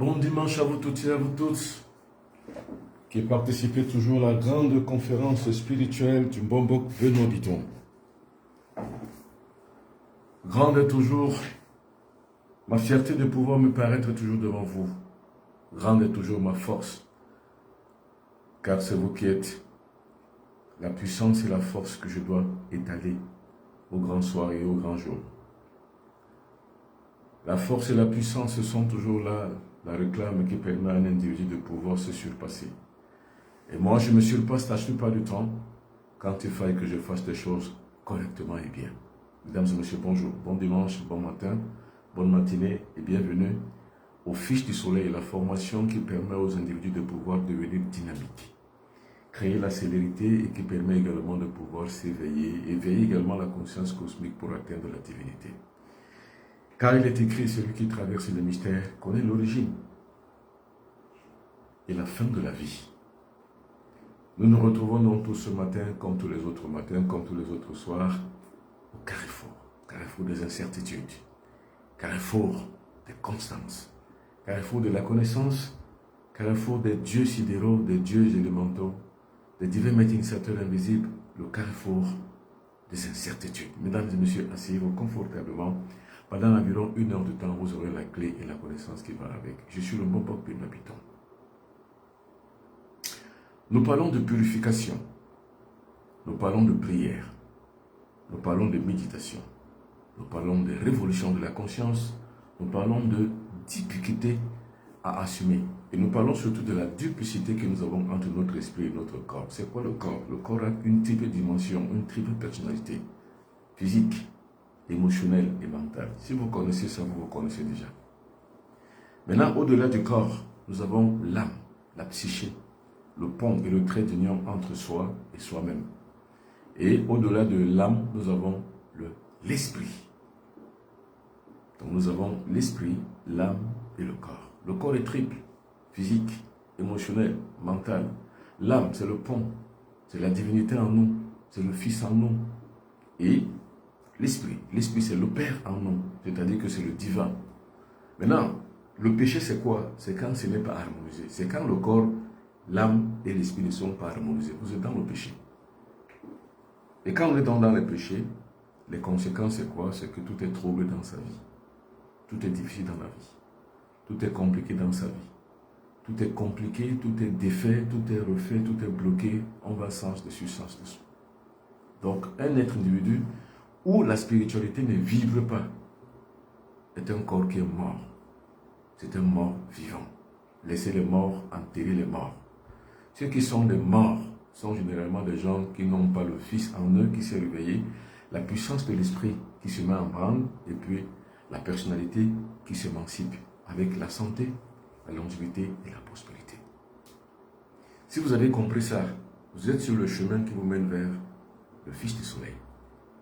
Bon dimanche à vous toutes et à vous tous qui participez toujours à la grande conférence spirituelle du Mbombok Benoît Biton. Grande est toujours ma fierté de pouvoir me paraître toujours devant vous. Grande est toujours ma force, car c'est vous qui êtes la puissance et la force que je dois étaler au grand soir et au grand jour. La force et la puissance sont toujours là, la réclame qui permet à un individu de pouvoir se surpasser. Et moi, je me surpasse la plupart du temps quand il faille que je fasse des choses correctement et bien. Mesdames et messieurs, bonjour, bon dimanche, bon matin, bonne matinée et bienvenue au Fiche du Soleil, la formation qui permet aux individus de pouvoir devenir dynamiques, créer la célérité et qui permet également de pouvoir s'éveiller, éveiller également la conscience cosmique pour atteindre la divinité. Car il est écrit, celui qui traverse le mystère connaît l'origine et la fin de la vie. Nous nous retrouvons donc tous ce matin, comme tous les autres matins, comme tous les autres soirs, au carrefour des incertitudes, carrefour des constances, carrefour de la connaissance, carrefour des dieux sidéraux, des dieux élémentaux, des divins médiatisateurs invisibles, le carrefour des incertitudes. Mesdames et messieurs, asseyez-vous confortablement. Pendant environ 1 heure de temps, vous aurez la clé et la connaissance qui va avec. Je suis le Mbombok Benoît Biton. Nous parlons de purification, nous parlons de prière, nous parlons de méditation, nous parlons de révolution de la conscience, nous parlons de difficulté à assumer. Et nous parlons surtout de la duplicité que nous avons entre notre esprit et notre corps. C'est quoi le corps? Le corps a une triple dimension, une triple personnalité, physique, émotionnelle et mentale. Si vous connaissez ça, vous connaissez déjà. Maintenant, au-delà du corps, nous avons l'âme, la psyché, le pont et le trait d'union entre soi et soi-même. Et au-delà de l'âme, nous avons l'esprit. Donc nous avons l'esprit, l'âme et le corps. Le corps est triple, physique, émotionnel, mental. L'âme, c'est le pont, c'est la divinité en nous, c'est le Fils en nous. Et l'esprit c'est le Père en nous, c'est-à-dire que c'est le divin. Maintenant, le péché c'est quoi? C'est quand ce n'est pas harmonisé. C'est quand le corps, l'âme et l'esprit ne sont pas harmonisés. Vous êtes dans le péché. Et quand on est dans le péché, les conséquences c'est quoi? C'est que tout est trouble dans sa vie. Tout est difficile dans la vie. Tout est compliqué dans sa vie. Tout est compliqué, tout est défait, tout est refait, tout est bloqué. On va sens dessus, sens dessous. Donc, un être individu où la spiritualité ne vibre pas est un corps qui est mort. C'est un mort vivant. Laissez les morts enterrer les morts. Ceux qui sont des morts sont généralement des gens qui n'ont pas le Fils en eux, qui s'est réveillé, la puissance de l'esprit qui se met en branle, et puis la personnalité qui s'émancipe avec la santé, la longévité et la prospérité. Si vous avez compris ça, vous êtes sur le chemin qui vous mène vers le Fils du Soleil.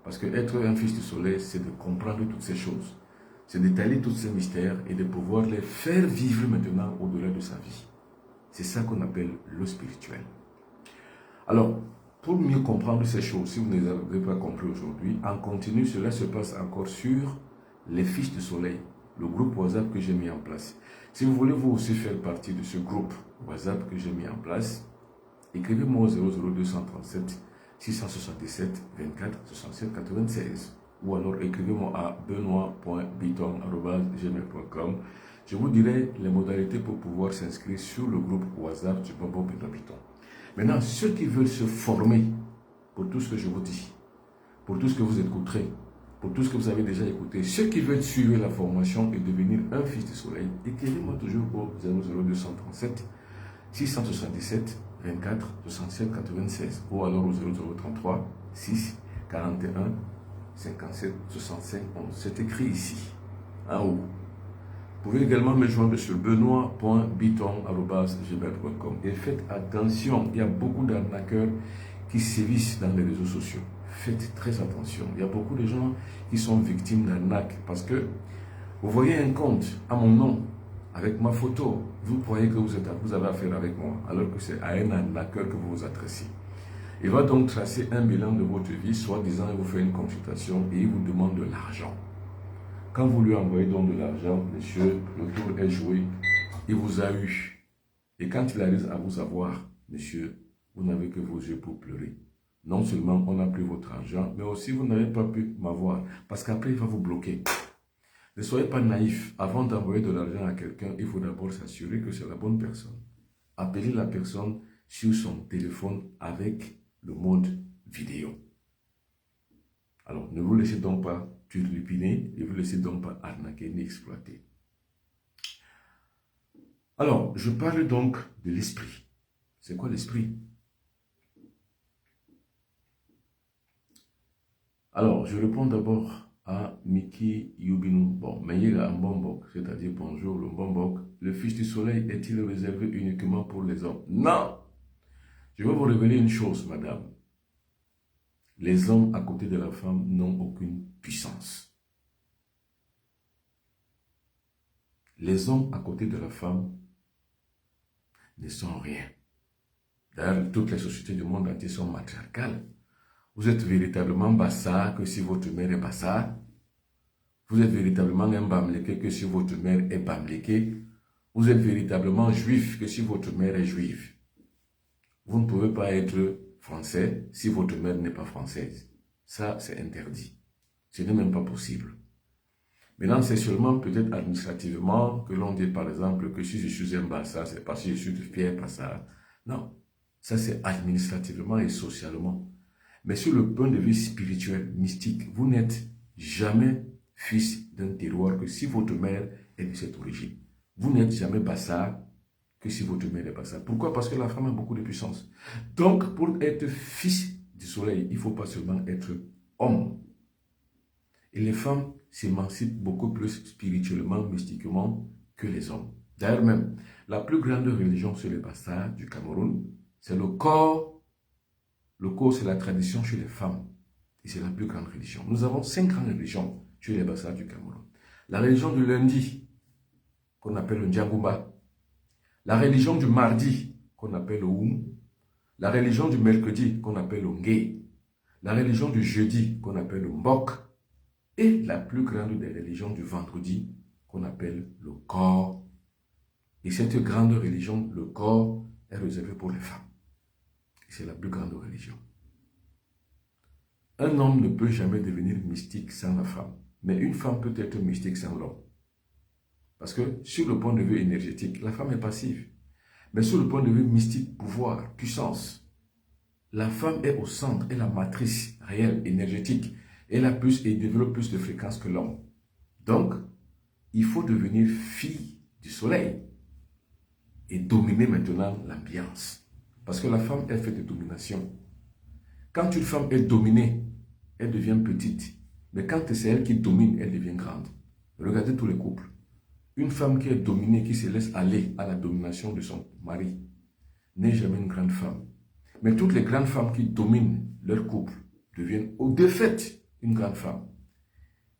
Parce que être un Fils du Soleil, c'est de comprendre toutes ces choses. C'est d'étaler tous ces mystères et de pouvoir les faire vivre maintenant au-delà de sa vie. C'est ça qu'on appelle le spirituel. Alors, pour mieux comprendre ces choses, si vous ne les avez pas compris aujourd'hui, en continu, cela se passe encore sur les Fils du Soleil, le groupe WhatsApp que j'ai mis en place. Si vous voulez vous aussi faire partie de ce groupe WhatsApp que j'ai mis en place, écrivez-moi au 00237 677 24 67 96 ou alors écrivez-moi à benoît.biton@gmail.com. Je vous dirai les modalités pour pouvoir s'inscrire sur le groupe WhatsApp du Mbombok Benoît Biton. Maintenant, ceux qui veulent se former pour tout ce que je vous dis, pour tout ce que vous écouterez, pour tout ce que vous avez déjà écouté, ceux qui veulent suivre la formation et devenir un Fils du Soleil, écrivez-moi toujours au 00237 677 24 67 96 ou alors au 0033 6 41 57 65 11. C'est écrit ici, en haut. Vous pouvez également me joindre sur benoît.biton@gmail.com. Et faites attention, il y a beaucoup d'arnaqueurs qui sévissent dans les réseaux sociaux. Faites très attention. Il y a beaucoup de gens qui sont victimes d'arnaques parce que vous voyez un compte à mon nom, avec ma photo, vous croyez que vous avez affaire avec moi, alors que c'est à un arnaqueur que vous vous adressez. Il va donc tracer un bilan de votre vie, soi-disant il vous fait une consultation et il vous demande de l'argent. Quand vous lui envoyez donc de l'argent, monsieur, le tour est joué, il vous a eu. Et quand il arrive à vous avoir, monsieur, vous n'avez que vos yeux pour pleurer. Non seulement on a pris votre argent, mais aussi vous n'avez pas pu m'avoir. Parce qu'après, il va vous bloquer. Ne soyez pas naïf. Avant d'envoyer de l'argent à quelqu'un, il faut d'abord s'assurer que c'est la bonne personne. Appelez la personne sur son téléphone avec le mode vidéo. Alors, ne vous laissez donc pas turlupiner, ne vous laissez donc pas arnaquer ni exploiter. Alors, je parle donc de l'esprit. C'est quoi l'esprit? Alors, je réponds d'abord à Miki Yubinu. Bon, Meyega Mbombok, c'est-à-dire bonjour le Mbombok. Le fils du soleil est-il réservé uniquement pour les hommes? Non! Je vais vous révéler une chose, madame. Les hommes à côté de la femme n'ont aucune puissance. Les hommes à côté de la femme ne sont rien. D'ailleurs, toutes les sociétés du monde entier sont matriarcales. Vous êtes véritablement bassa que si votre mère est bassa. Vous êtes véritablement un bamléké que si votre mère est bamléké. Vous êtes véritablement juif que si votre mère est juive. Vous ne pouvez pas être français si votre mère n'est pas française. Ça, c'est interdit. Ce n'est même pas possible. Maintenant, c'est seulement peut-être administrativement que l'on dit par exemple que si je suis un bassa, c'est parce que je suis de fier bassa. Non, ça c'est administrativement et socialement. Mais sur le point de vue spirituel, mystique, vous n'êtes jamais fils d'un terroir que si votre mère est de cette origine. Vous n'êtes jamais bassa que si votre mère est bassa. Pourquoi? Parce que la femme a beaucoup de puissance. Donc, pour être fils du soleil, il ne faut pas seulement être homme. Et les femmes s'émancipent beaucoup plus spirituellement, mystiquement que les hommes. D'ailleurs même, la plus grande religion chez les Bassa du Cameroun, c'est le corps. Le corps, c'est la tradition chez les femmes. Et c'est la plus grande religion. Nous avons 5 grandes religions chez les Bassa du Cameroun. La religion du lundi, qu'on appelle le Ndiagoumba. La religion du mardi, qu'on appelle le Oum. La religion du mercredi, qu'on appelle le Ngé. La religion du jeudi, qu'on appelle le Mbok. Et la plus grande des religions du vendredi, qu'on appelle le corps. Et cette grande religion, le corps, est réservé pour les femmes. Et c'est la plus grande religion. Un homme ne peut jamais devenir mystique sans la femme. Mais une femme peut être mystique sans l'homme. Parce que sur le point de vue énergétique, la femme est passive. Mais sur le point de vue mystique, pouvoir, puissance, la femme est au centre, est la matrice réelle, énergétique. Elle a plus et développe plus de fréquences que l'homme. Donc, il faut devenir fille du soleil et dominer maintenant l'ambiance. Parce que la femme, elle fait de domination. Quand une femme est dominée, elle devient petite. Mais quand c'est elle qui domine, elle devient grande. Regardez tous les couples. Une femme qui est dominée, qui se laisse aller à la domination de son mari, n'est jamais une grande femme. Mais toutes les grandes femmes qui dominent leur couple deviennent au défaite une grande femme.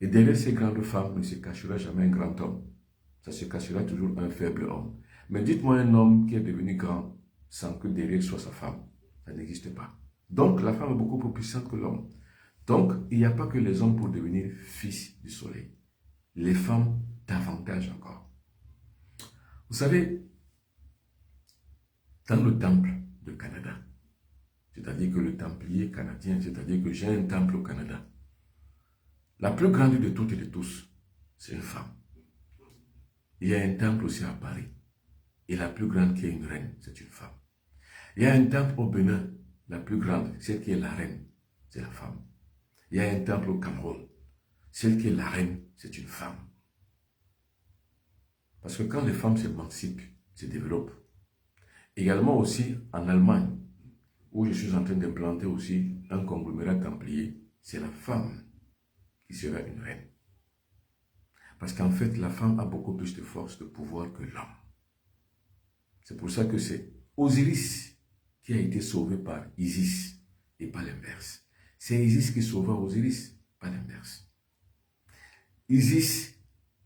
Et derrière ces grandes femmes ne se cachera jamais un grand homme. Ça se cachera toujours un faible homme. Mais dites-moi un homme qui est devenu grand sans que derrière soit sa femme. Ça n'existe pas. Donc la femme est beaucoup plus puissante que l'homme. Donc il n'y a pas que les hommes pour devenir fils du soleil. Les femmes davantage encore. Vous savez, dans le temple de Canada, c'est-à-dire que le templier canadien, c'est-à-dire que j'ai un temple au Canada, la plus grande de toutes et de tous, c'est une femme. Il y a un temple aussi à Paris. Et la plus grande qui est une reine, c'est une femme. Il y a un temple au Bénin, la plus grande, celle qui est la reine, c'est la femme. Il y a un temple au Cameroun, celle qui est la reine, c'est une femme. Parce que quand les femmes s'émancipent, se développent, également aussi en Allemagne, où je suis en train d'implanter aussi un conglomérat templier, c'est la femme qui sera une reine. Parce qu'en fait, la femme a beaucoup plus de force, de pouvoir que l'homme. C'est pour ça que c'est Osiris qui a été sauvé par Isis et pas l'inverse. C'est Isis qui sauva Osiris, pas l'inverse. Isis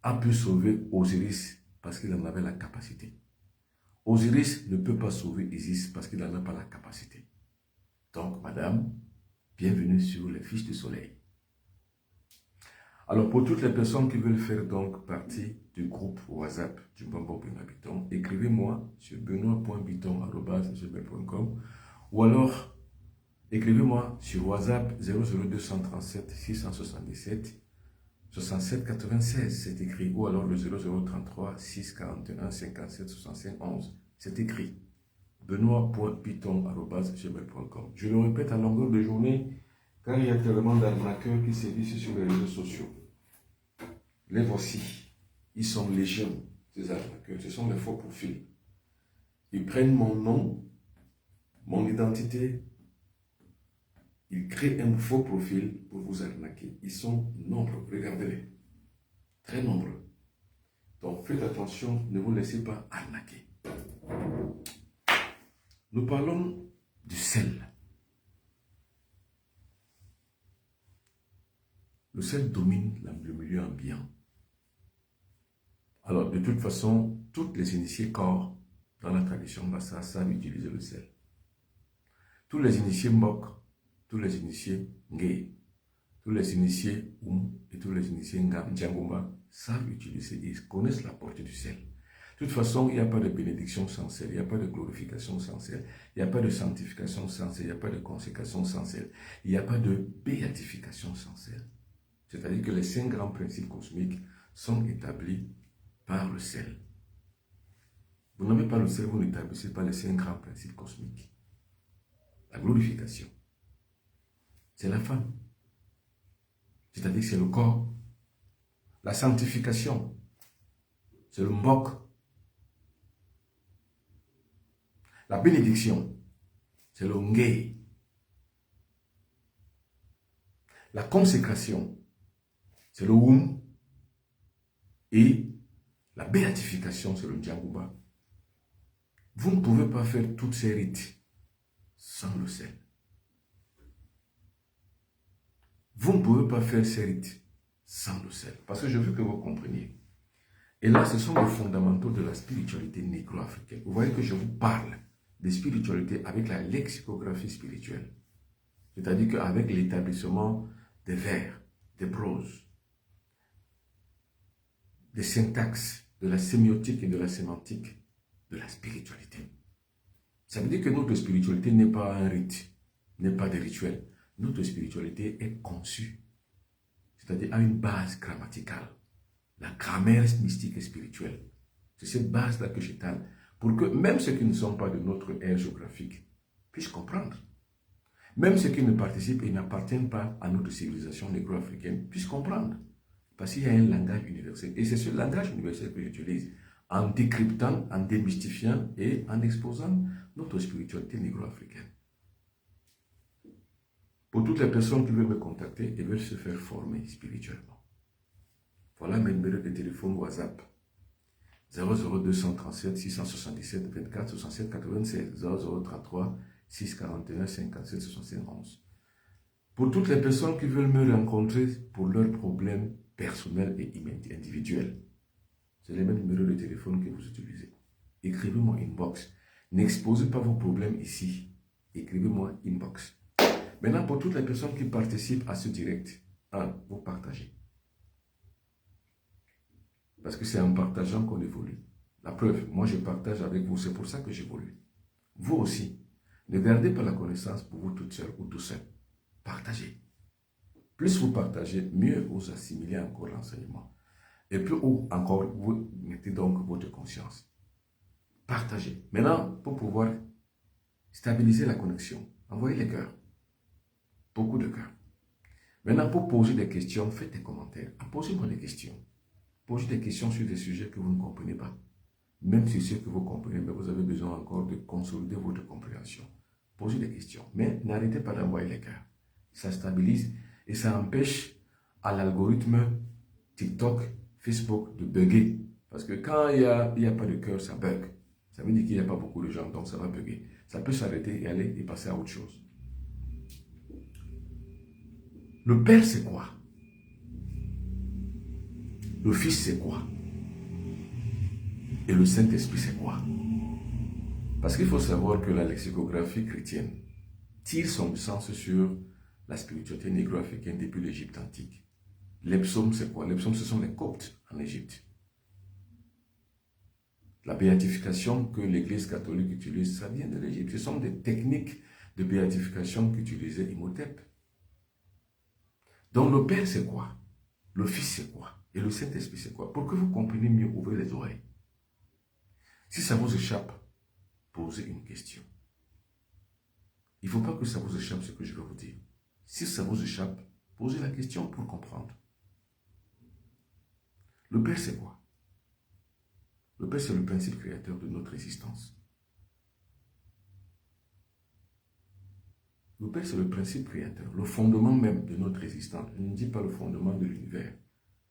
a pu sauver Osiris parce qu'il en avait la capacité. Osiris ne peut pas sauver Isis parce qu'il n'en a pas la capacité. Donc, madame, bienvenue sur les fiches du soleil. Alors, pour toutes les personnes qui veulent faire donc partie du groupe WhatsApp du Bonbon Benoît Bitton, écrivez-moi sur benoît.bitton@gmail.com ou alors écrivez-moi sur WhatsApp 00237 677 67 96, c'est écrit, ou alors le 0033 641 57 65 11, c'est écrit. benoît.bitton@gmail.com. Je le répète à longueur de journée, car il y a tellement d'arnaqueurs qui sévissent sur les réseaux sociaux. Les voici. Ils sont légion, ces arnaqueurs. Ce sont les faux profils. Ils prennent mon nom, mon identité. Ils créent un faux profil pour vous arnaquer. Ils sont nombreux. Regardez-les. Très nombreux. Donc faites attention, ne vous laissez pas arnaquer. Nous parlons du sel. Le sel domine le milieu ambiant. Alors, de toute façon, toutes les initiés corps dans la tradition Bassa savent utiliser le sel. Tous les initiés Mbok, tous les initiés Ngé, tous les initiés et tous les initiés Ndjangumba savent utiliser et connaissent la portée du sel. De toute façon, il n'y a pas de bénédiction sans sel, il n'y a pas de glorification sans sel, il n'y a pas de sanctification sans sel, il n'y a pas de consécration sans sel, il n'y a pas de béatification sans sel. C'est-à-dire que les 5 grands principes cosmiques sont établis par le sel. Vous n'avez pas le sel, vous n'établissez pas les 5 grands principes cosmiques. La glorification, c'est la femme. C'est-à-dire que c'est le corps. La sanctification, c'est le mbok. La bénédiction, c'est le ngé. La consécration, c'est le wum. Et la béatification, c'est le Ndjangumba. Vous ne pouvez pas faire toutes ces rites sans le sel. Vous ne pouvez pas faire ces rites sans le sel. Parce que je veux que vous compreniez. Et là, ce sont les fondamentaux de la spiritualité négro-africaine. Vous voyez que je vous parle de spiritualité avec la lexicographie spirituelle. C'est-à-dire qu'avec l'établissement des vers, des proses, des syntaxes, de la sémiotique et de la sémantique de la spiritualité. Ça veut dire que notre spiritualité n'est pas un rite, n'est pas des rituels. Notre spiritualité est conçue, c'est-à-dire à une base grammaticale. La grammaire mystique et spirituelle. C'est cette base-là que j'étale pour que même ceux qui ne sont pas de notre ère géographique puissent comprendre. Même ceux qui ne participent et n'appartiennent pas à notre civilisation négro-africaine puissent comprendre. Parce qu'il y a un langage universel. Et c'est ce langage universel que j'utilise en décryptant, en démystifiant et en exposant notre spiritualité négro-africaine. Pour toutes les personnes qui veulent me contacter et veulent se faire former spirituellement. Voilà mes numéros de téléphone WhatsApp. 00237 677 24 67 96 0033 641 57 71. Pour toutes les personnes qui veulent me rencontrer pour leurs problèmes personnels et individuels, c'est les mêmes numéros de téléphone que vous utilisez. Écrivez-moi inbox. N'exposez pas vos problèmes ici. Écrivez-moi inbox. Maintenant, pour toutes les personnes qui participent à ce direct, vous partagez. Parce que c'est en partageant qu'on évolue. La preuve, moi je partage avec vous, c'est pour ça que j'évolue. Vous aussi, ne gardez pas la connaissance pour vous toute seule ou tout seul. Partagez. Plus vous partagez, mieux vous assimilez encore l'enseignement. Et plus encore vous mettez donc votre conscience. Partagez. Maintenant, pour pouvoir stabiliser la connexion, envoyez les cœurs. Beaucoup de cœurs. Maintenant, pour poser des questions, faites des commentaires. Posez-moi des questions. Posez des questions sur des sujets que vous ne comprenez pas. Même si c'est que vous comprenez, mais vous avez besoin encore de consolider votre compréhension. Posez des questions. Mais n'arrêtez pas d'envoyer les cœurs. Ça stabilise et ça empêche à l'algorithme TikTok, Facebook de bugger. Parce que quand il n'y a pas de cœur, ça bug. Ça veut dire qu'il n'y a pas beaucoup de gens, donc ça va bugger. Ça peut s'arrêter et aller et passer à autre chose. Le Père, c'est quoi? Le Fils, c'est quoi? Et le Saint-Esprit, c'est quoi? Parce qu'il faut savoir que la lexicographie chrétienne tire son sens sur la spiritualité négro-africaine depuis l'Égypte antique. Les psaumes, c'est quoi? Les psaumes, ce sont les Coptes en Égypte. La béatification que l'Église catholique utilise, ça vient de l'Égypte. Ce sont des techniques de béatification qu'utilisait Imhotep. Donc le Père, c'est quoi? Le Fils, c'est quoi? Et le Saint-Esprit, c'est quoi? Pour que vous compreniez mieux, ouvrez les oreilles. Si ça vous échappe, posez une question. Il ne faut pas que ça vous échappe ce que je vais vous dire. Si ça vous échappe, posez la question pour comprendre. Le Père, c'est quoi? Le Père, c'est le principe créateur de notre existence. Le Père, c'est le principe créateur, le fondement même de notre existence. Je ne dis pas le fondement de l'univers.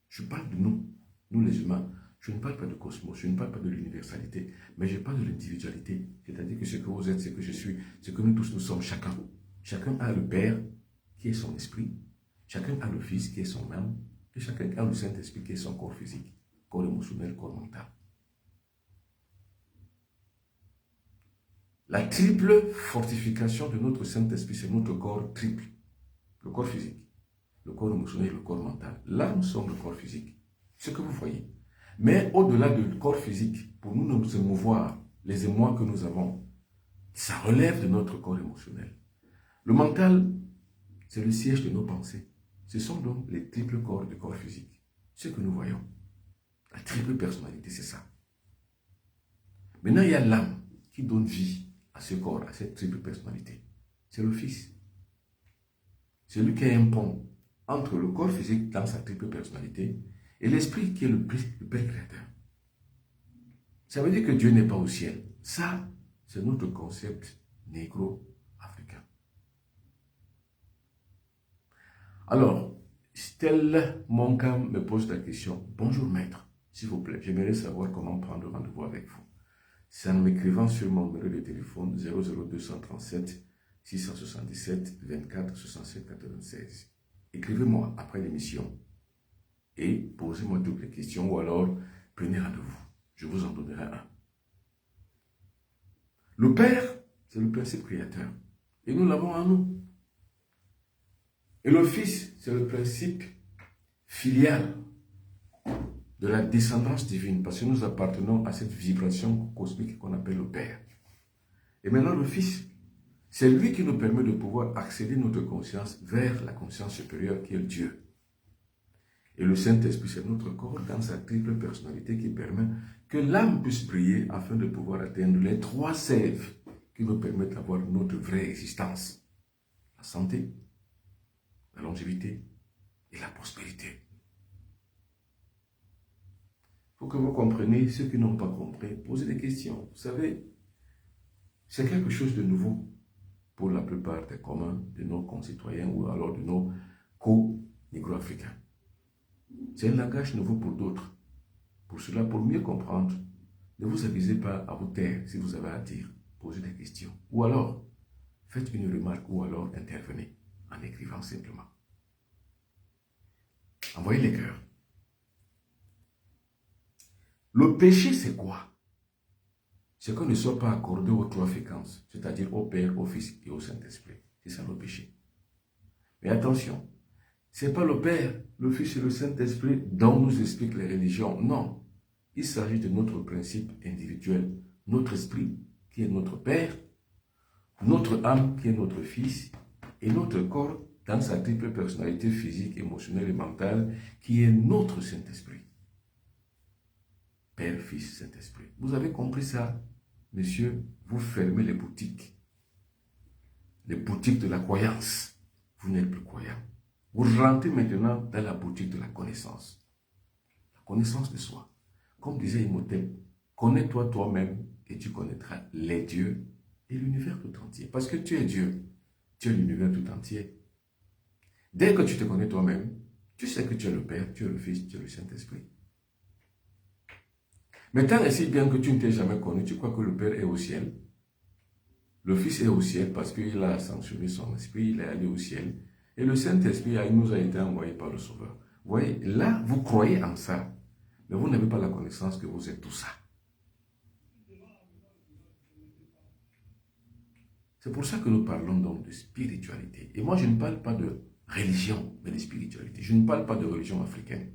Je parle de nous, nous les humains. Je ne parle pas de cosmos, je ne parle pas de l'universalité, mais je parle de l'individualité. C'est-à-dire que ce que vous êtes, ce que je suis, ce que nous tous, nous sommes chacun. Chacun a le Père, qui est son esprit. Chacun a le Fils, qui est son âme. Et chacun a le Saint-Esprit, qui est son corps physique, corps émotionnel, corps mental. La triple fortification de notre Saint-Esprit, c'est notre corps triple. Le corps physique, le corps émotionnel et le corps mental. Là, nous sommes le corps physique. Ce que vous voyez. Mais au-delà du corps physique, pour nous nous émouvoir, les émois que nous avons, ça relève de notre corps émotionnel. Le mental, c'est le siège de nos pensées. Ce sont donc les triples corps du corps physique. Ce que nous voyons. La triple personnalité, c'est ça. Maintenant, il y a l'âme qui donne vie à ce corps, à cette triple personnalité. C'est le Fils. C'est lui qui est un pont entre le corps physique dans sa triple personnalité et l'esprit qui est le Père créateur. Ça veut dire que Dieu n'est pas au ciel. Ça, c'est notre concept négro-africain. Alors, tel Monka me pose la question. Bonjour maître, s'il vous plaît, j'aimerais savoir comment prendre rendez-vous avec vous. C'est en m'écrivant sur mon numéro de téléphone 00237 677 24 67 96. Écrivez-moi après l'émission et posez-moi toutes les questions ou alors prenez rendez-vous. Je vous en donnerai un. Le Père, c'est le principe créateur et nous l'avons en nous. Et le Fils, c'est le principe filial de la descendance divine parce que nous appartenons à cette vibration cosmique qu'on appelle le Père. Et maintenant le Fils, c'est lui qui nous permet de pouvoir accéder notre conscience vers la conscience supérieure qui est Dieu. Et le Saint-Esprit, c'est notre corps dans sa triple personnalité qui permet que l'âme puisse briller afin de pouvoir atteindre les trois sèves qui nous permettent d'avoir notre vraie existence. La santé, la longévité et la prospérité. Il faut que vous compreniez ceux qui n'ont pas compris. Posez des questions. Vous savez, c'est quelque chose de nouveau pour la plupart des communs, de nos concitoyens ou alors de nos co-négro-africains. C'est un langage nouveau pour d'autres. Pour cela, pour mieux comprendre, ne vous avisez pas à vous taire si vous avez à dire. Posez des questions. Ou alors, faites une remarque ou alors intervenez en écrivant simplement. Envoyez les cœurs. Le péché, c'est quoi? C'est qu'on ne soit pas accordé aux trois fréquences, c'est-à-dire au Père, au Fils et au Saint-Esprit. C'est ça le péché. Mais attention, ce n'est pas le Père, le Fils et le Saint-Esprit dont nous expliquent les religions. Non, il s'agit de notre principe individuel. Notre esprit, qui est notre Père, notre âme, qui est notre Fils, et notre corps, dans sa triple personnalité physique, émotionnelle et mentale, qui est notre Saint-Esprit. Père, Fils, Saint-Esprit. Vous avez compris ça, monsieur? Vous fermez les boutiques de la croyance. Vous n'êtes plus croyant. Vous rentrez maintenant dans la boutique de la connaissance. La connaissance de soi. Comme disait Imhotep, connais-toi toi-même et tu connaîtras les dieux et l'univers tout entier. Parce que tu es Dieu, tu es l'univers tout entier. Dès que tu te connais toi-même, tu sais que tu es le Père, tu es le Fils, tu es le Saint-Esprit. Mais tant et si bien que tu ne t'es jamais connu, tu crois que le Père est au ciel. Le Fils est au ciel parce qu'il a sanctionné son esprit, il est allé au ciel. Et le Saint-Esprit nous a été envoyé par le Sauveur. Vous voyez, là, vous croyez en ça, mais vous n'avez pas la connaissance que vous êtes tout ça. C'est pour ça que nous parlons donc de spiritualité. Et moi, je ne parle pas de religion, mais de spiritualité. Je ne parle pas de religion africaine.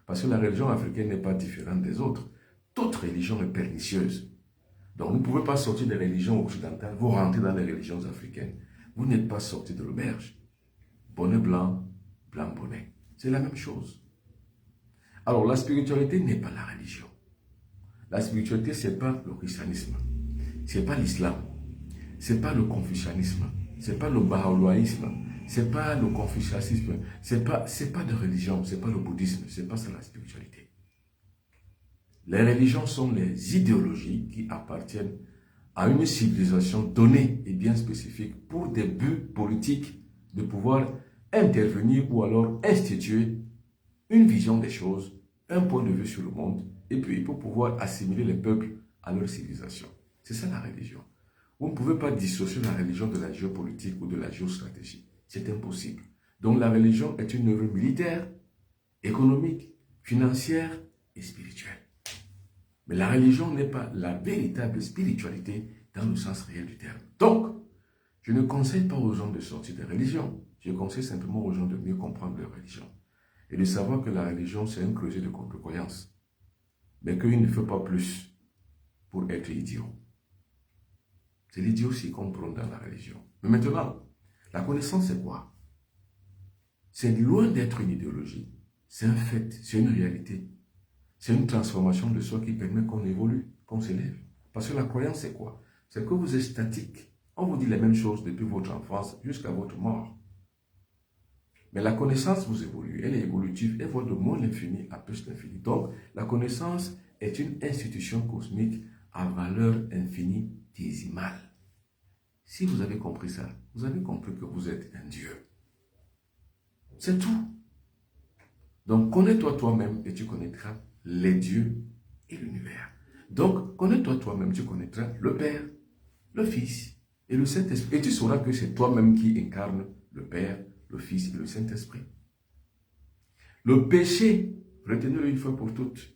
Parce que la religion africaine n'est pas différente des autres. Toute religion est pernicieuse. Donc, vous ne pouvez pas sortir des religions occidentales, vous rentrez dans les religions africaines. Vous n'êtes pas sorti de l'auberge. Bonnet blanc, blanc bonnet. C'est la même chose. Alors, la spiritualité n'est pas la religion. La spiritualité, ce n'est pas le christianisme. Ce n'est pas l'islam. Ce n'est pas le confucianisme. Ce n'est pas le bahá'ísme. Ce n'est pas le confucianisme. Ce n'est pas de religion. Ce n'est pas le bouddhisme. Ce n'est pas ça la spiritualité. Les religions sont les idéologies qui appartiennent à une civilisation donnée et bien spécifique pour des buts politiques de pouvoir intervenir ou alors instituer une vision des choses, un point de vue sur le monde, et puis pour pouvoir assimiler les peuples à leur civilisation. C'est ça la religion. Vous ne pouvez pas dissocier la religion de la géopolitique ou de la géostratégie. C'est impossible. Donc la religion est une œuvre militaire, économique, financière et spirituelle. Mais la religion n'est pas la véritable spiritualité dans le sens réel du terme. Donc, je ne conseille pas aux gens de sortir des religions. Je conseille simplement aux gens de mieux comprendre leur religion. Et de savoir que la religion, c'est un creuset de croyances. Mais qu'il ne faut pas plus pour être idiot. C'est l'idiotie qu'on prend dans la religion. Mais maintenant, la connaissance, c'est quoi? C'est loin d'être une idéologie. C'est un fait, c'est une réalité. C'est une transformation de soi qui permet qu'on évolue, qu'on s'élève. Parce que la croyance, c'est quoi? C'est que vous êtes statique. On vous dit les mêmes choses depuis votre enfance jusqu'à votre mort. Mais la connaissance vous évolue, elle est évolutive, elle va de moins l'infini à plus l'infini. Donc, la connaissance est une institution cosmique à valeur infinitésimale. Si vous avez compris ça, vous avez compris que vous êtes un Dieu. C'est tout. Donc, connais-toi toi-même et tu connaîtras les dieux et l'univers. Donc, connais-toi toi-même, tu connaîtras le Père, le Fils et le Saint-Esprit. Et tu sauras que c'est toi-même qui incarne le Père, le Fils et le Saint-Esprit. Le péché, retenez-le une fois pour toutes.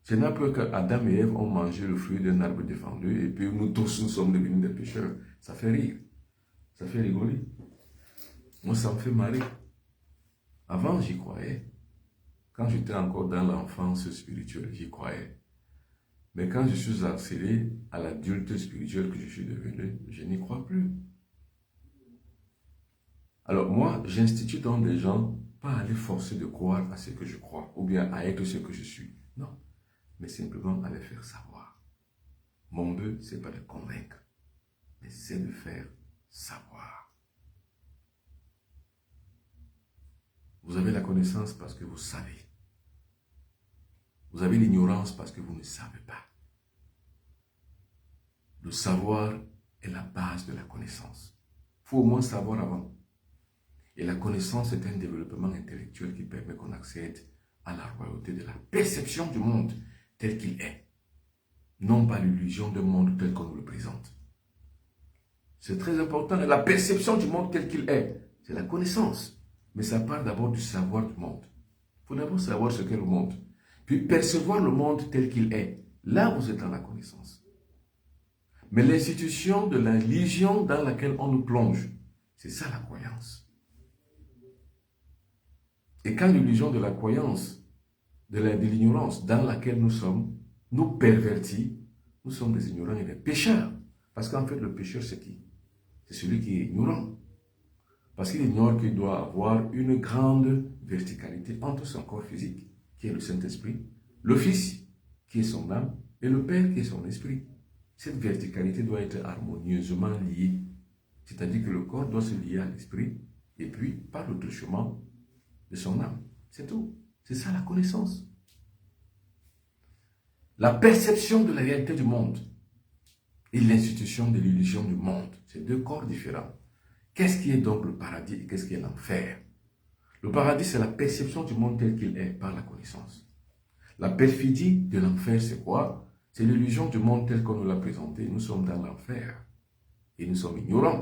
Ce n'est pas que Adam et Ève ont mangé le fruit d'un arbre défendu et puis nous tous nous sommes devenus des pécheurs. Ça fait rire. Ça fait rigoler. Moi, ça me fait marrer. Avant, j'y croyais. Quand j'étais encore dans l'enfance spirituelle, j'y croyais. Mais quand je suis accéléré à l'adulte spirituel que je suis devenu, je n'y crois plus. Alors moi, j'institue dans les gens pas à les forcer de croire à ce que je crois, ou bien à être ce que je suis. Non, mais simplement à les faire savoir. Mon but, ce n'est pas de convaincre, mais c'est de faire savoir. Vous avez la connaissance parce que vous savez. Vous avez l'ignorance parce que vous ne savez pas. Le savoir est la base de la connaissance. Il faut au moins savoir avant. Et la connaissance est un développement intellectuel qui permet qu'on accède à la royauté de la perception du monde tel qu'il est. Non pas l'illusion d'un monde tel qu'on nous le présente. C'est très important. La perception du monde tel qu'il est, c'est la connaissance. Mais ça part d'abord du savoir du monde. Il faut d'abord savoir ce qu'est le monde. Puis percevoir le monde tel qu'il est. Là, vous êtes dans la connaissance. Mais l'institution de la religion dans laquelle on nous plonge, c'est ça la croyance. Et quand l'illusion de la croyance, de l'ignorance dans laquelle nous sommes, nous pervertit, nous sommes des ignorants et des pécheurs. Parce qu'en fait, le pécheur, c'est qui? C'est celui qui est ignorant. Parce qu'il ignore qu'il doit avoir une grande verticalité entre son corps physique, qui est le Saint-Esprit, le Fils, qui est son âme, et le Père, qui est son esprit. Cette verticalité doit être harmonieusement liée. C'est-à-dire que le corps doit se lier à l'esprit, et puis par le touchement de son âme. C'est tout. C'est ça la connaissance. La perception de la réalité du monde et l'institution de l'illusion du monde, c'est deux corps différents. Qu'est-ce qui est donc le paradis et qu'est-ce qui est l'enfer? Le paradis, c'est la perception du monde tel qu'il est par la connaissance. La perfidie de l'enfer, c'est quoi? C'est l'illusion du monde tel qu'on nous l'a présenté. Nous sommes dans l'enfer et nous sommes ignorants.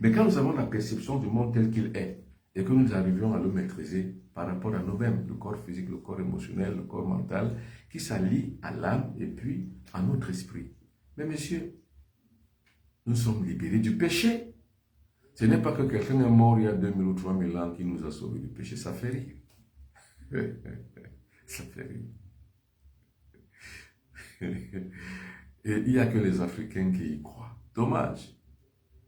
Mais quand nous avons la perception du monde tel qu'il est et que nous arrivions à le maîtriser par rapport à nous-mêmes, le corps physique, le corps émotionnel, le corps mental, qui s'allie à l'âme et puis à notre esprit. Mais messieurs, nous sommes libérés du péché. Ce n'est pas que quelqu'un est mort il y a 2000 ou 3000 ans qui nous a sauvés du péché. Ça fait rire. Ça fait rire. Et il n'y a que les Africains qui y croient. Dommage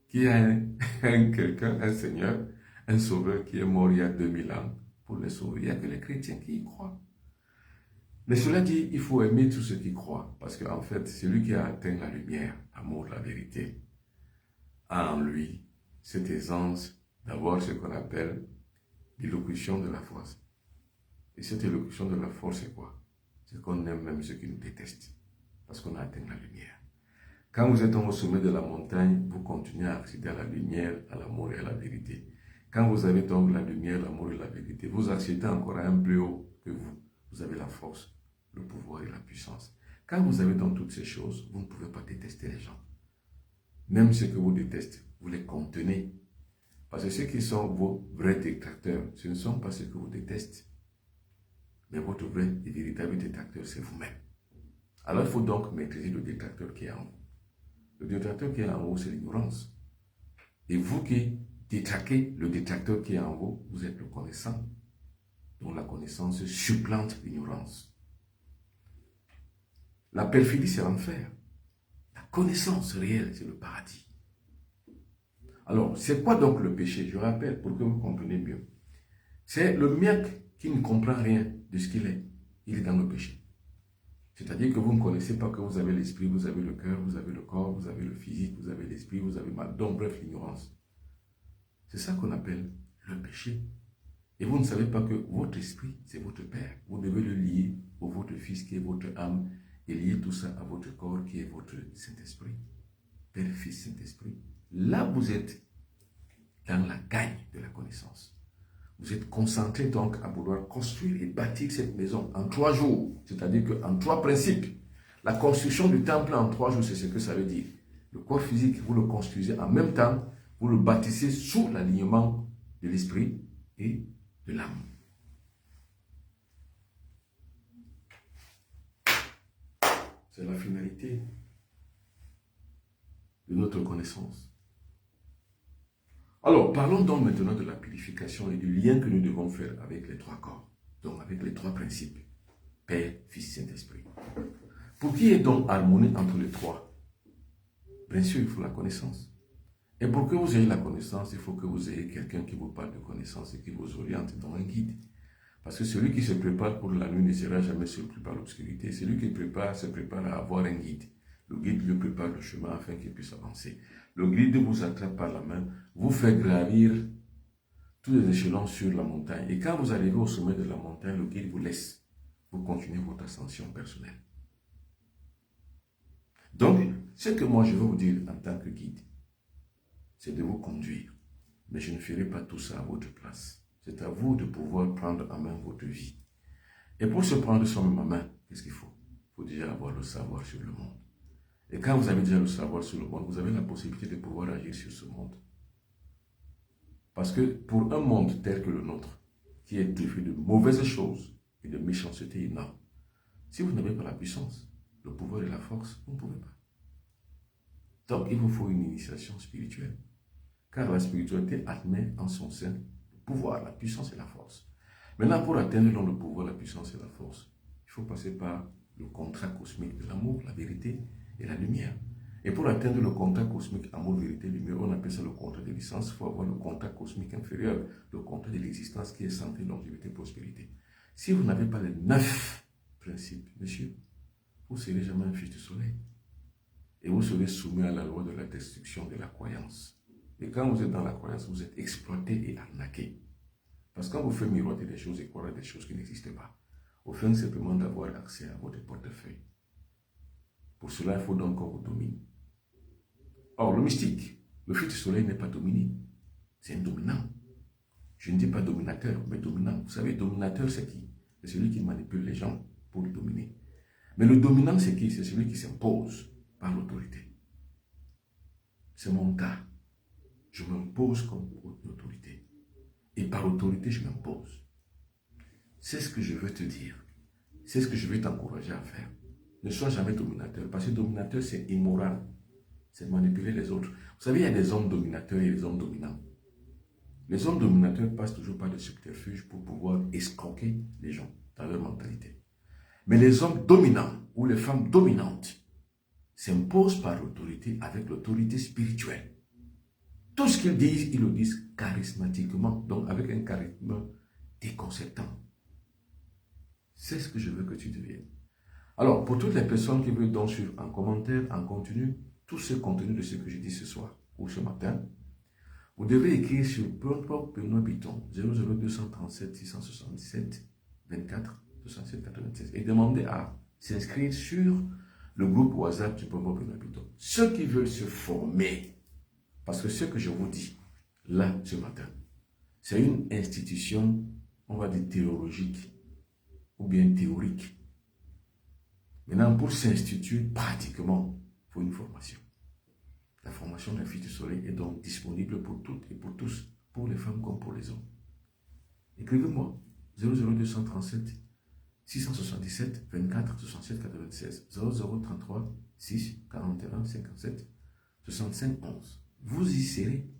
qu'il y ait quelqu'un, un Seigneur, un Sauveur qui est mort il y a 2000 ans pour les sauver. Il n'y a que les chrétiens qui y croient. Mais cela dit, il faut aimer tous ceux qui croient. Parce qu'en fait, celui qui a atteint la lumière, l'amour, la vérité, a en lui cette aisance d'avoir ce qu'on appelle l'élocution de la force. Et cette élocution de la force, c'est quoi? C'est qu'on aime même ceux qui nous détestent. Parce qu'on a atteint la lumière. Quand vous êtes au sommet de la montagne, vous continuez à accéder à la lumière, à l'amour et à la vérité. Quand vous avez donc la lumière, l'amour et la vérité, vous accédez encore à un plus haut que vous. Vous avez la force, le pouvoir et la puissance. Quand vous avez donc toutes ces choses, vous ne pouvez pas détester les gens. Même ceux que vous détestez, vous les contenez. Parce que ceux qui sont vos vrais détracteurs, ce ne sont pas ceux que vous détestez. Mais votre vrai et véritable détracteur, c'est vous-même. Alors il faut donc maîtriser le détracteur qui est en vous. Le détracteur qui est en vous, c'est l'ignorance. Et vous qui détraquez le détracteur qui est en vous, vous êtes le connaissant. Donc la connaissance supplante l'ignorance. La perfidie, c'est l'enfer. La connaissance réelle, c'est le paradis. Alors, c'est quoi donc le péché? Je rappelle pour que vous compreniez mieux. C'est le miaque qui ne comprend rien de ce qu'il est. Il est dans le péché. C'est-à-dire que vous ne connaissez pas que vous avez l'esprit, vous avez le cœur, vous avez le corps, vous avez le physique, vous avez l'esprit, vous avez mal. Donc, bref, l'ignorance. C'est ça qu'on appelle le péché. Et vous ne savez pas que votre esprit, c'est votre Père. Vous devez le lier au votre Fils qui est votre âme et lier tout ça à votre corps qui est votre Saint-Esprit. Père, Fils, Saint-Esprit. Là, vous êtes dans la gagne de la connaissance. Vous êtes concentré donc à vouloir construire et bâtir cette maison en 3 jours. C'est-à-dire qu'en 3 principes. La construction du temple en 3 jours, c'est ce que ça veut dire. Le corps physique, vous le construisez en même temps, vous le bâtissez sous l'alignement de l'esprit et de l'âme. C'est la finalité de notre connaissance. Alors, parlons donc maintenant de la purification et du lien que nous devons faire avec les 3 corps, donc avec les 3 principes, Père, Fils, Saint-Esprit. Pour qu'il y ait donc harmonie entre les 3, bien sûr, il faut la connaissance. Et pour que vous ayez la connaissance, il faut que vous ayez quelqu'un qui vous parle de connaissance et qui vous oriente dans un guide. Parce que celui qui se prépare pour la nuit ne sera jamais surpris par l'obscurité. Celui qui se prépare à avoir un guide. Le guide lui prépare le chemin afin qu'il puisse avancer. Le guide vous attrape par la main, vous fait gravir tous les échelons sur la montagne. Et quand vous arrivez au sommet de la montagne, le guide vous laisse. Vous continuez votre ascension personnelle. Donc, ce que moi je veux vous dire en tant que guide, c'est de vous conduire. Mais je ne ferai pas tout ça à votre place. C'est à vous de pouvoir prendre en main votre vie. Et pour se prendre soi-même en main, qu'est-ce qu'il faut? Il faut déjà avoir le savoir sur le monde. Et quand vous avez déjà le savoir sur le monde, vous avez la possibilité de pouvoir agir sur ce monde. Parce que pour un monde tel que le nôtre, qui est défait de mauvaises choses et de méchanceté énorme, si vous n'avez pas la puissance, le pouvoir et la force, vous ne pouvez pas. Donc, il vous faut une initiation spirituelle. Car la spiritualité admet en son sein le pouvoir, la puissance et la force. Maintenant, pour atteindre le pouvoir, la puissance et la force, il faut passer par le contrat cosmique de l'amour, la vérité et la lumière. Et pour atteindre le contrat cosmique amour, vérité, lumière, on appelle ça le contrat de licence. Il faut avoir le contrat cosmique inférieur, le contrat de l'existence qui est santé, longévité, prospérité. Si vous n'avez pas les 9 principes, monsieur, vous ne serez jamais un fils du soleil. Et vous serez soumis à la loi de la destruction de la croyance. Et quand vous êtes dans la croyance, vous êtes exploité et arnaqué. Parce qu'on vous fait miroiter des choses et croire à des choses qui n'existent pas. Au fin, simplement d'avoir accès à votre portefeuille. Pour cela, il faut donc qu'on vous domine. Or, le mystique, le fils du soleil n'est pas dominé. C'est un dominant. Je ne dis pas dominateur, mais dominant. Vous savez, dominateur, c'est qui? C'est celui qui manipule les gens pour le dominer. Mais le dominant, c'est qui? C'est celui qui s'impose par l'autorité. C'est mon cas. Je m'impose comme autorité. Et par autorité, je m'impose. C'est ce que je veux te dire. C'est ce que je veux t'encourager à faire. Ne sois jamais dominateur. Parce que dominateur, c'est immoral. c'est manipuler les autres. Vous savez, il y a des hommes dominateurs et des hommes dominants. Les hommes dominateurs passent toujours par des subterfuges pour pouvoir escroquer les gens dans leur mentalité. Mais les hommes dominants ou les femmes dominantes s'imposent par l'autorité avec l'autorité spirituelle. Tout ce qu'ils disent, ils le disent charismatiquement, donc avec un charisme déconcertant. C'est ce que je veux que tu deviennes. Alors, pour toutes les personnes qui veulent donc suivre en commentaire, en continu, tout ce contenu de ce que je dis ce soir ou ce matin, vous devez écrire sur Benoît Bitton 00237 677 24 67 96 et demander à s'inscrire sur le groupe WhatsApp du Benoît Bitton. Ceux qui veulent se former, parce que ce que je vous dis là ce matin, c'est une institution, on va dire théologique ou bien théorique. Maintenant, pour s'instituer pratiquement, il faut une formation. La formation de la Fille du Soleil est donc disponible pour toutes et pour tous, pour les femmes comme pour les hommes. Écrivez-moi 00237 677 24 67 96 0033 6 41 57 65 11. Vous y serez.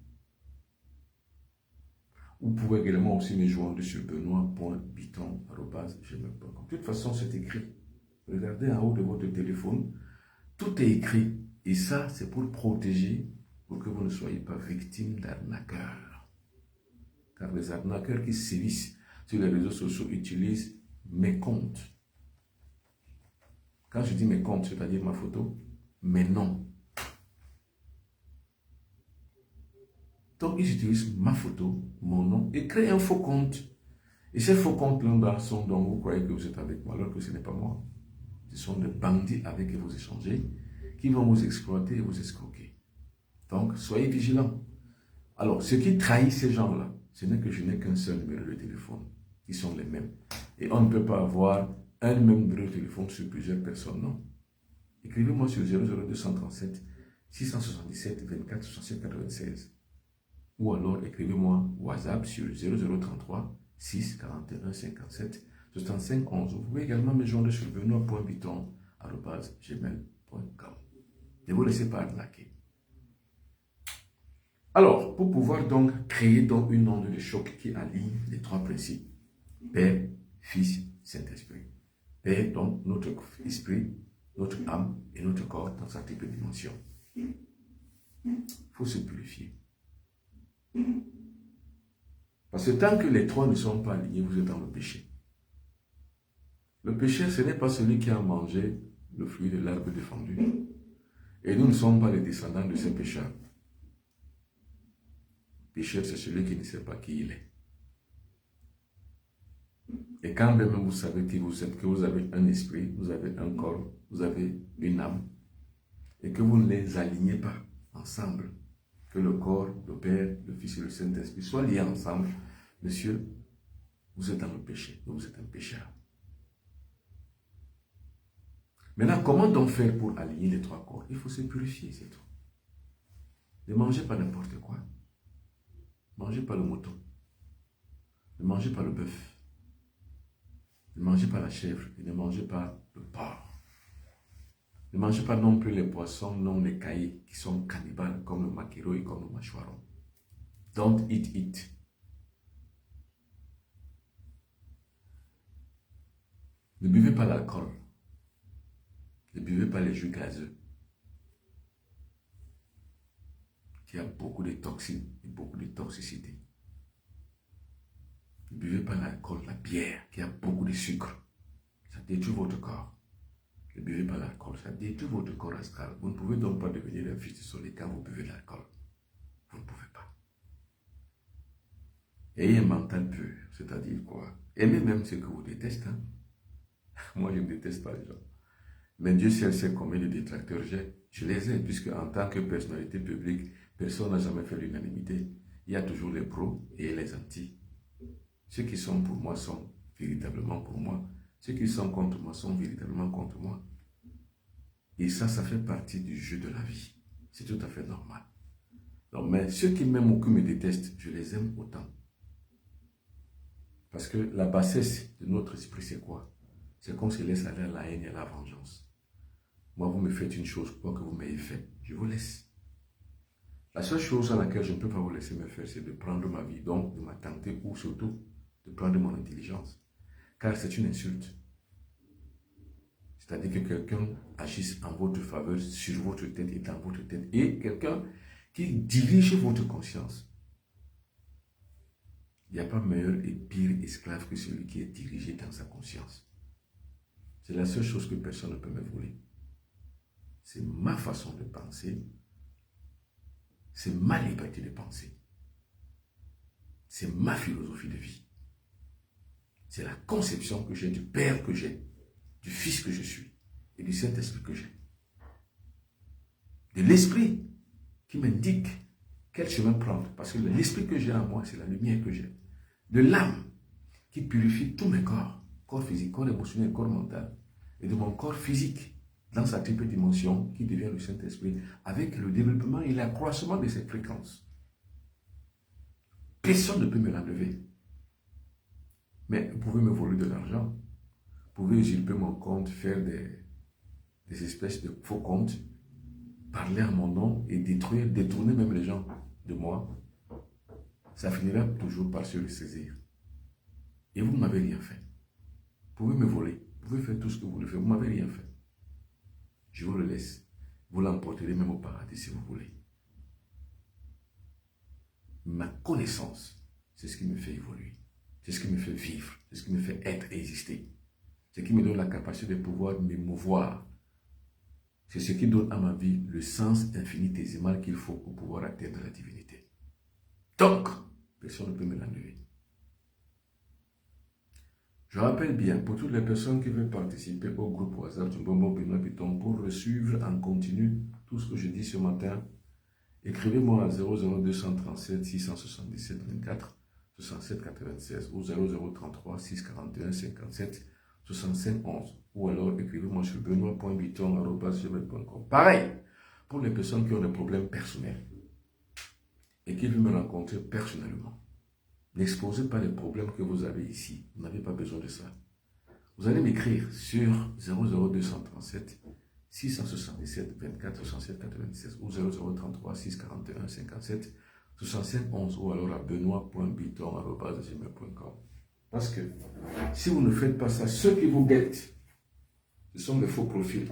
Vous pouvez également aussi me joindre sur benoît.biton@gmail.com. De toute façon, c'est écrit. Regardez en haut de votre téléphone. Tout est écrit. Et ça, c'est pour protéger, pour que vous ne soyez pas victime d'arnaqueurs. Car les arnaqueurs qui sévissent sur les réseaux sociaux utilisent mes comptes. Quand je dis mes comptes, c'est-à-dire ma photo, mes noms. Donc, ils utilisent ma photo, mon nom, et créent un faux compte. Et ces faux comptes-là sont dont vous croyez que vous êtes avec moi, alors que ce n'est pas moi. Ce sont des bandits avec qui vous échangez, qui vont vous exploiter et vous escroquer. Donc, soyez vigilants. Alors, ce qui trahit ces gens-là, ce n'est que je n'ai qu'un seul numéro de téléphone, qui sont les mêmes. Et on ne peut pas avoir un même numéro de téléphone sur plusieurs personnes, non. Écrivez-moi sur 00237 677 24 67 96. Ou alors, écrivez-moi WhatsApp sur 0033 6 41 57 65 11. Vous pouvez également me joindre sur benoît.biton@gmail.com. Ne vous laissez pas arnaquer. Alors, pour pouvoir donc créer donc une onde de choc qui aligne les trois principes, Père, Fils, Saint-Esprit. Père, donc notre esprit, notre âme et notre corps dans sa triple dimension. Il faut se purifier. Parce que tant que les trois ne sont pas alignés, vous êtes dans le péché. Le péché, ce n'est pas celui qui a mangé le fruit de l'arbre défendu. Et nous ne sommes pas les descendants de ces pécheurs. Le pécheur, c'est celui qui ne sait pas qui il est. Et quand même vous savez qui vous êtes, que vous avez un esprit, vous avez un corps, vous avez une âme, et que vous ne les alignez pas ensemble, que le corps, le Père, le Fils et le Saint-Esprit soient liés ensemble, monsieur, vous êtes dans le péché, vous êtes un pécheur. Maintenant, comment donc faire pour aligner les trois corps? Il faut se purifier, c'est tout. Ne mangez pas n'importe quoi. Ne mangez pas le mouton. Ne mangez pas le bœuf. Ne mangez pas la chèvre et ne mangez pas le porc. Ne mangez pas non plus les poissons non les caillés qui sont cannibales comme le maquereau et comme le mâchoiron. Don't eat it. Ne buvez pas l'alcool. Ne buvez pas les jus gazeux. Qui a beaucoup de toxines et beaucoup de toxicité. Ne buvez pas l'alcool, la bière qui a beaucoup de sucre. Ça détruit votre corps. Ne buvez pas l'alcool, ça détruit votre corps astral. Vous ne pouvez donc pas devenir un fils du soleil quand vous buvez l'alcool. Vous ne pouvez pas. Ayez un mental pur, c'est-à-dire quoi? Aimez même ceux que vous détestez. Hein? Moi, je ne déteste pas les gens. Mais Dieu seul sait combien de détracteurs j'ai. Je les ai, puisque en tant que personnalité publique, personne n'a jamais fait l'unanimité. Il y a toujours les pros et les anti. Ceux qui sont pour moi sont véritablement pour moi. Ceux qui sont contre moi sont véritablement contre moi. Et ça fait partie du jeu de la vie. C'est tout à fait normal. Donc, mais ceux qui m'aiment ou qui me détestent, je les aime autant. Parce que la bassesse de notre esprit, c'est quoi? C'est qu'on se laisse aller à la haine et à la vengeance. Moi, vous me faites une chose, quoi que vous m'ayez fait, je vous laisse. La seule chose à laquelle je ne peux pas vous laisser me faire, c'est de prendre ma vie, donc de m'attenter ou surtout de prendre mon intelligence. Car c'est une insulte. C'est-à-dire que quelqu'un agisse en votre faveur, sur votre tête et dans votre tête. Et quelqu'un qui dirige votre conscience. Il n'y a pas meilleur et pire esclave que celui qui est dirigé dans sa conscience. C'est la seule chose que personne ne peut me voler. C'est ma façon de penser. C'est ma liberté de penser. C'est ma philosophie de vie. C'est la conception que j'ai du Père que j'ai, du Fils que je suis et du Saint-Esprit que j'ai. De l'Esprit qui m'indique quel chemin prendre. Parce que l'Esprit que j'ai en moi, c'est la lumière que j'ai. De l'âme qui purifie tous mes corps. Corps physique, corps émotionnel, corps mental. Et de mon corps physique dans sa triple dimension qui devient le Saint-Esprit avec le développement et l'accroissement de cette fréquence. Personne ne peut me l'enlever. Mais vous pouvez me voler de l'argent. Vous pouvez usurper mon compte, faire des espèces de faux comptes, parler à mon nom et détourner même les gens de moi. Ça finira toujours par se ressaisir. Et vous ne m'avez rien fait. Vous pouvez me voler. Vous pouvez faire tout ce que vous voulez faire. Vous ne m'avez rien fait. Je vous le laisse. Vous l'emporterez même au paradis si vous voulez. Ma connaissance, c'est ce qui me fait évoluer. C'est ce qui me fait vivre. C'est ce qui me fait être et exister. C'est ce qui me donne la capacité de pouvoir m'émouvoir. C'est ce qui donne à ma vie le sens infinitésimal qu'il faut pour pouvoir atteindre la divinité. Donc, personne ne peut me l'enlever. Je rappelle bien, pour toutes les personnes qui veulent participer au groupe WhatsApp du Bonbon Benoît Piton pour suivre en continu tout ce que je dis ce matin, écrivez-moi à 00237 677 24 67 96 ou 0033 641 57 65 11 ou alors écrivez-moi sur benoît.biton@gmail.com. Pareil, pour les personnes qui ont des problèmes personnels et qui veulent me rencontrer personnellement. N'exposez pas les problèmes que vous avez ici. Vous n'avez pas besoin de ça. Vous allez m'écrire sur 00237 677 24 67 96 ou 0033 641 57 65 11 ou alors à benoît.biton@gmail.com. Parce que si vous ne faites pas ça, ceux qui vous guettent, ce sont des faux profils.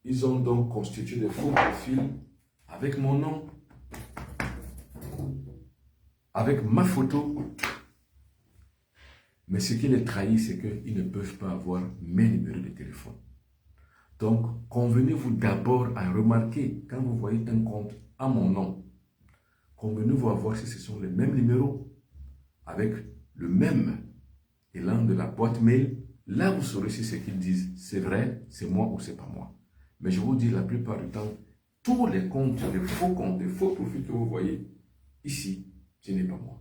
Ils ont donc constitué des faux profils avec mon nom, avec ma photo. Mais ce qui les trahit, c'est qu'ils ne peuvent pas avoir mes numéros de téléphone. Donc, convenez-vous d'abord à remarquer, quand vous voyez un compte à mon nom, convenez-vous à voir si ce sont les mêmes numéros, avec le même élan de la boîte mail. Là, vous saurez si ce qu'ils disent, c'est vrai, c'est moi ou c'est pas moi. Mais je vous dis, la plupart du temps, tous les comptes, les faux profils que vous voyez ici, ce n'est pas moi.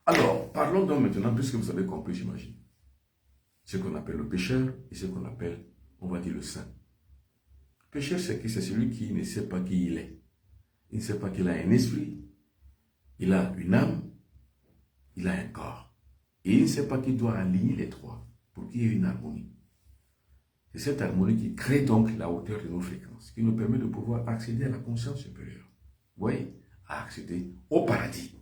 Alors, parlons donc maintenant, puisque vous avez compris, j'imagine, ce qu'on appelle le pécheur et ce qu'on appelle, on va dire, le saint. Le pécheur, c'est qui? C'est celui qui ne sait pas qui il est. Il ne sait pas qu'il a un esprit, il a une âme, il a un corps. Et il ne sait pas qu'il doit aligner les trois pour qu'il y ait une harmonie. C'est cette harmonie qui crée donc la hauteur de nos fréquences, qui nous permet de pouvoir accéder à la conscience supérieure. Vous voyez, à accéder au paradis.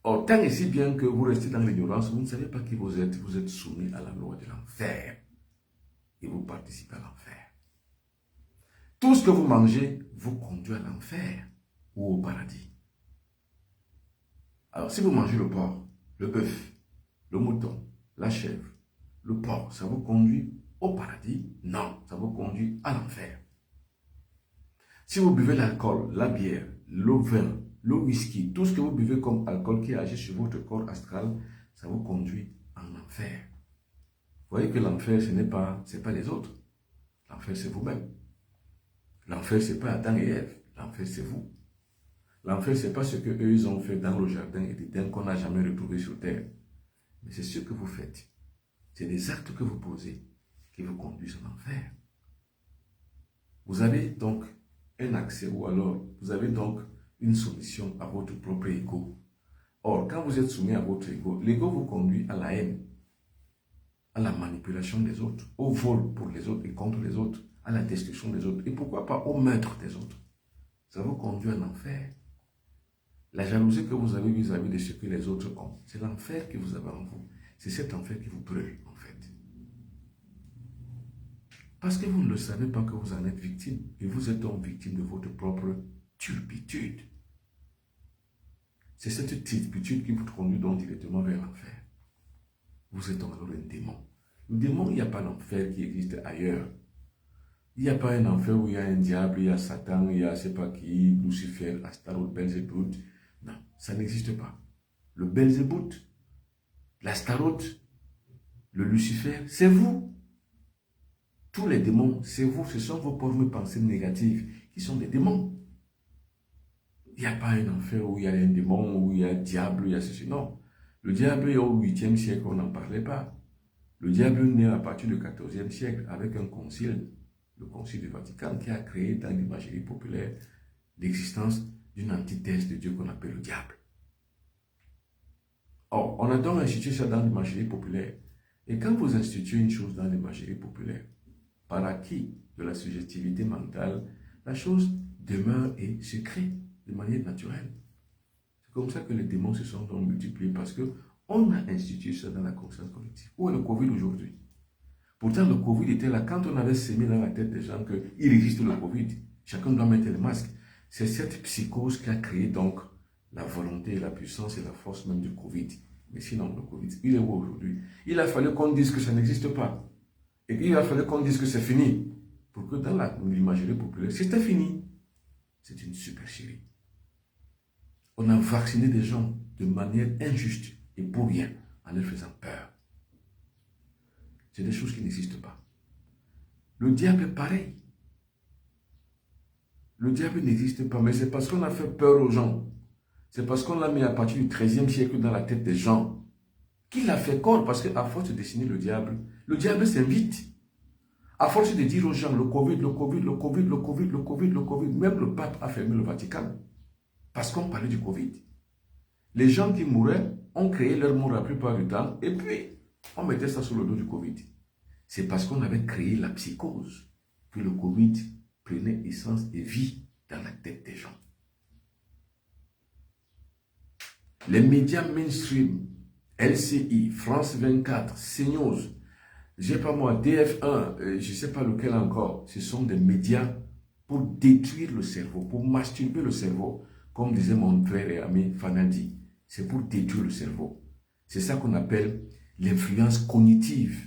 Or, tant et si bien que vous restez dans l'ignorance, vous ne savez pas qui vous êtes soumis à la loi de l'enfer. Et vous participez à l'enfer. Tout ce que vous mangez vous conduit à l'enfer ou au paradis. Alors, si vous mangez le porc, le bœuf, le mouton, la chèvre, le porc, ça vous conduit au paradis? Non, ça vous conduit à l'enfer. Si vous buvez l'alcool, la bière, le vin, le whisky, tout ce que vous buvez comme alcool qui agit sur votre corps astral, ça vous conduit en enfer. Vous voyez que l'enfer, ce n'est pas les autres. L'enfer, c'est vous-même. L'enfer, ce n'est pas Adam et Ève. L'enfer, c'est vous. L'enfer, ce n'est pas ce qu'eux, ils ont fait dans le jardin d'Éden qu'on n'a jamais retrouvé sur terre. Mais c'est ce que vous faites. C'est des actes que vous posez qui vous conduisent en enfer. Vous avez donc un accès ou alors vous avez donc une soumission à votre propre ego. Or, quand vous êtes soumis à votre ego, l'ego vous conduit à la haine. à la manipulation des autres, au vol pour les autres et contre les autres, à la destruction des autres, et pourquoi pas au meurtre des autres. Ça vous conduit en enfer. La jalousie que vous avez vis-à-vis de ce que les autres ont, c'est l'enfer que vous avez en vous. C'est cet enfer qui vous brûle, en fait. Parce que vous ne le savez pas que vous en êtes victime, et vous êtes donc victime de votre propre turpitude. C'est cette turpitude qui vous conduit donc directement vers l'enfer. Vous êtes donc alors un démon. Le démon, il n'y a pas d'enfer qui existe ailleurs. Il n'y a pas un enfer où il y a un diable, il y a Satan, il y a je ne sais pas qui, Lucifer, Astaroth, Belzébuth. Non, ça n'existe pas. Le Belzébuth, l'Astaroth, le Lucifer, c'est vous. Tous les démons, c'est vous. Ce sont vos pauvres pensées négatives qui sont des démons. Il n'y a pas un enfer où il y a un démon, où il y a un diable, où il y a ceci. Non. Le diable est au 8e siècle, on n'en parlait pas. Le diable naît à partir du 14e siècle avec un concile, le concile du Vatican, qui a créé dans l'imagerie populaire l'existence d'une antithèse de Dieu qu'on appelle le diable. Or, on a donc institué ça dans l'imagerie populaire. Et quand vous instituez une chose dans l'imagerie populaire, par acquis de la subjectivité mentale, la chose demeure et se crée de manière naturelle. C'est comme ça que les démons se sont donc multipliés parce qu'on a institué ça dans la conscience collective. Où est le Covid aujourd'hui? Pourtant, le Covid était là quand on avait sémé dans la tête des gens qu'il existe le Covid. Chacun doit mettre le masque. C'est cette psychose qui a créé donc la volonté, la puissance et la force même du Covid. Mais sinon, le Covid, il est où aujourd'hui? Il a fallu qu'on dise que ça n'existe pas. Et il a fallu qu'on dise que c'est fini. Pour que dans l'imagerie populaire, c'était fini. C'est une supercherie. On a vacciné des gens de manière injuste et pour rien, en leur faisant peur. C'est des choses qui n'existent pas. Le diable est pareil. Le diable n'existe pas, mais c'est parce qu'on a fait peur aux gens. C'est parce qu'on l'a mis à partir du 13e siècle dans la tête des gens qu'il a fait corps, parce qu'à force de dessiner le diable s'invite. À force de dire aux gens, le Covid, le Covid, le Covid, le Covid, le Covid, le Covid, même le pape a fermé le Vatican. Parce qu'on parlait du Covid. Les gens qui mouraient ont créé leur mort la plupart du temps, et puis on mettait ça sur le dos du Covid. C'est parce qu'on avait créé la psychose que le Covid prenait essence et vie dans la tête des gens. Les médias mainstream, LCI, France 24, CNews, je ne sais pas moi, DF1, je ne sais pas lequel encore, ce sont des médias pour détruire le cerveau, pour masturber le cerveau, comme disait mon frère et ami Fanadi. C'est pour détruire le cerveau. C'est ça qu'on appelle l'influence cognitive.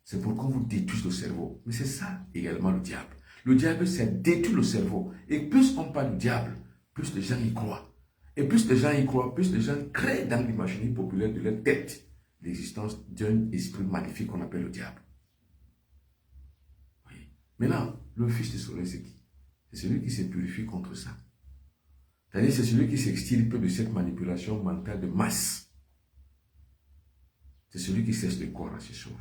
C'est pour qu'on vous détruise le cerveau. Mais c'est ça également le diable. Le diable, c'est détruire le cerveau. Et plus on parle du diable, plus les gens y croient. Et plus les gens y croient, plus les gens créent dans l'imaginaire populaire de leur tête l'existence d'un esprit maléfique qu'on appelle le diable. Oui. Maintenant, le fils du soleil, c'est qui? C'est celui qui se purifie contre ça. C'est-à-dire, c'est celui qui s'extirpe de cette manipulation mentale de masse. C'est celui qui cesse de croire à ces choses.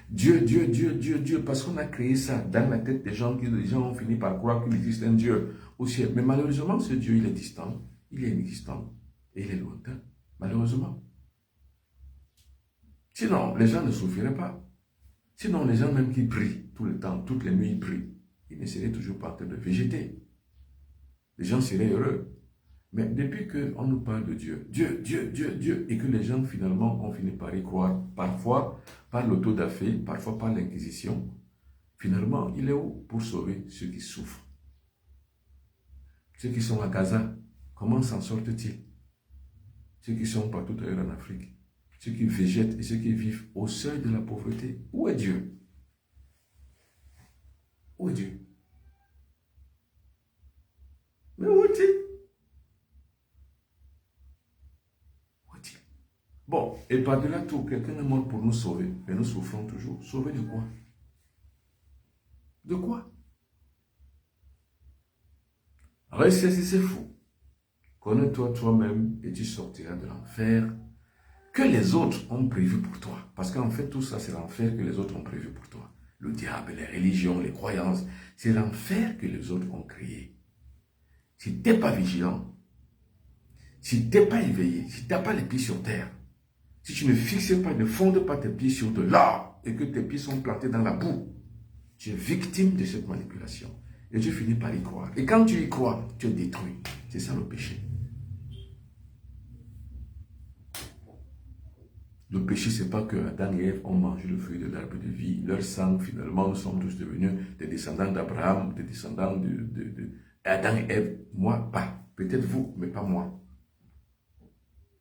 Dieu, Dieu, Dieu, Dieu, Dieu, parce qu'on a créé ça dans la tête des gens, que les gens ont fini par croire qu'il existe un Dieu au ciel. Mais malheureusement, ce Dieu, il est distant, il est inexistant et il est lointain. Malheureusement. Sinon, les gens ne souffriraient pas. Sinon, les gens même qui prient tout le temps, toutes les nuits, ils prient, ils ne seraient toujours pas en train de végéter. Les gens seraient heureux. Mais depuis qu'on nous parle de Dieu, Dieu, Dieu, Dieu, Dieu, et que les gens finalement ont fini par y croire, parfois par l'autodafé, parfois par l'inquisition, finalement, il est où pour sauver ceux qui souffrent? Ceux qui sont à Gaza, comment s'en sortent-ils? Ceux qui sont partout ailleurs en Afrique, ceux qui végètent et ceux qui vivent au seuil de la pauvreté, où est Dieu? Où est Dieu? Mais où est-il? Bon, et par-delà tout, quelqu'un est mort pour nous sauver, mais nous souffrons toujours. Sauver de quoi? De quoi? Ressaisissez fou. Connais-toi toi-même et tu sortiras de l'enfer que les autres ont prévu pour toi. Parce qu'en fait, tout ça, c'est l'enfer que les autres ont prévu pour toi. Le diable, les religions, les croyances, c'est l'enfer que les autres ont créé. Si tu n'es pas vigilant, si tu n'es pas éveillé, si tu n'as pas les pieds sur terre, si tu ne fixes pas, ne fondes pas tes pieds sur de l'or et que tes pieds sont plantés dans la boue, tu es victime de cette manipulation. Et tu finis par y croire. Et quand tu y crois, tu es détruit. C'est ça le péché. Le péché, ce n'est pas que Adam et Ève ont mangé le fruit de l'arbre de vie. Leur sang, finalement, nous sommes tous devenus des descendants d'Abraham, des descendants d'Adam et Ève. Moi, pas. Peut-être vous, mais pas moi.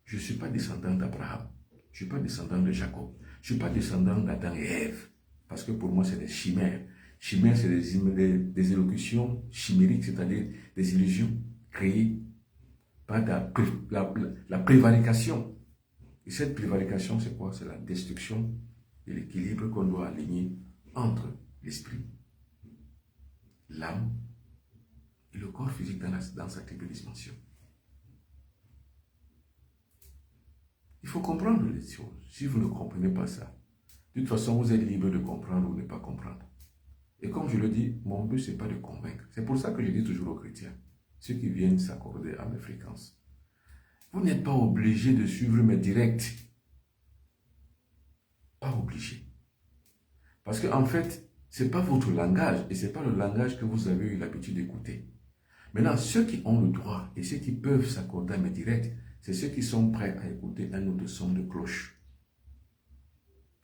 Je ne suis pas descendant d'Abraham. Je ne suis pas descendant de Jacob. Je ne suis pas descendant d'Adam et Ève. Parce que pour moi, c'est des chimères. Chimères, c'est des élocutions chimériques, c'est-à-dire des illusions créées par la prévarication. Et cette prévarication, c'est quoi? C'est la destruction de l'équilibre qu'on doit aligner entre l'esprit, l'âme et le corps physique dans sa triple dimension. Il faut comprendre les choses. Si vous ne comprenez pas ça, de toute façon, vous êtes libre de comprendre ou de ne pas comprendre. Et comme je le dis, mon but, ce n'est pas de convaincre. C'est pour ça que je dis toujours aux chrétiens, ceux qui viennent s'accorder à mes fréquences, vous n'êtes pas obligé de suivre mes directs. Pas obligé. Parce qu'en fait, ce n'est pas votre langage et ce n'est pas le langage que vous avez eu l'habitude d'écouter. Maintenant, ceux qui ont le droit et ceux qui peuvent s'accorder à mes directs, c'est ceux qui sont prêts à écouter un autre son de cloche.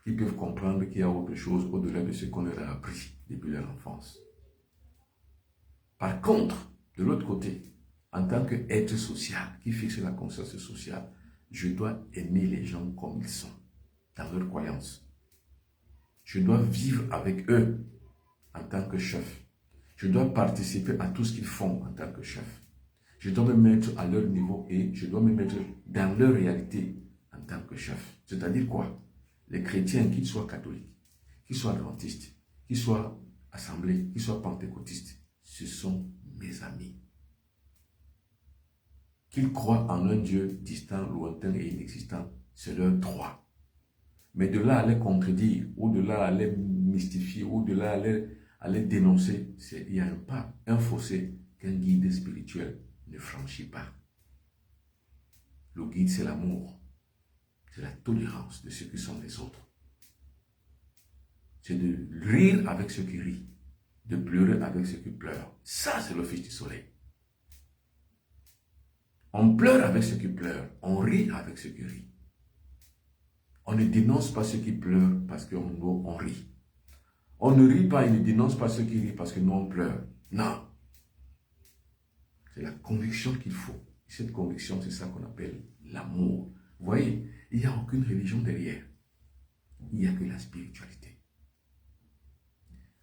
Qui peuvent comprendre qu'il y a autre chose au-delà de ce qu'on leur a appris depuis leur enfance. Par contre, de l'autre côté, en tant qu'être social qui fixe la conscience sociale, je dois aimer les gens comme ils sont, dans leurs croyances. Je dois vivre avec eux en tant que chef. Je dois participer à tout ce qu'ils font en tant que chef. Je dois me mettre à leur niveau et je dois me mettre dans leur réalité en tant que chef. C'est-à-dire quoi? Les chrétiens, qu'ils soient catholiques, qu'ils soient adventistes, qu'ils soient assemblés, qu'ils soient pentecôtistes, ce sont mes amis. Qu'ils croient en un Dieu distant, lointain et inexistant, c'est leur droit. Mais de là à les contredire, ou de là à les mystifier, ou de là à les dénoncer, il y a un pas, un fossé qu'un guide spirituel ne franchit pas. Le guide, c'est l'amour. C'est la tolérance de ceux qui sont les autres. C'est de rire avec ceux qui rient, de pleurer avec ceux qui pleurent. Ça, c'est le Fils du Soleil. On pleure avec ceux qui pleurent, on rit avec ceux qui rient. On ne dénonce pas ceux qui pleurent parce qu'on rit. On ne rit pas et ne dénonce pas ceux qui rient parce que nous on pleure. Non. C'est la conviction qu'il faut. Et cette conviction, c'est ça qu'on appelle l'amour. Vous voyez, il n'y a aucune religion derrière. Il n'y a que la spiritualité.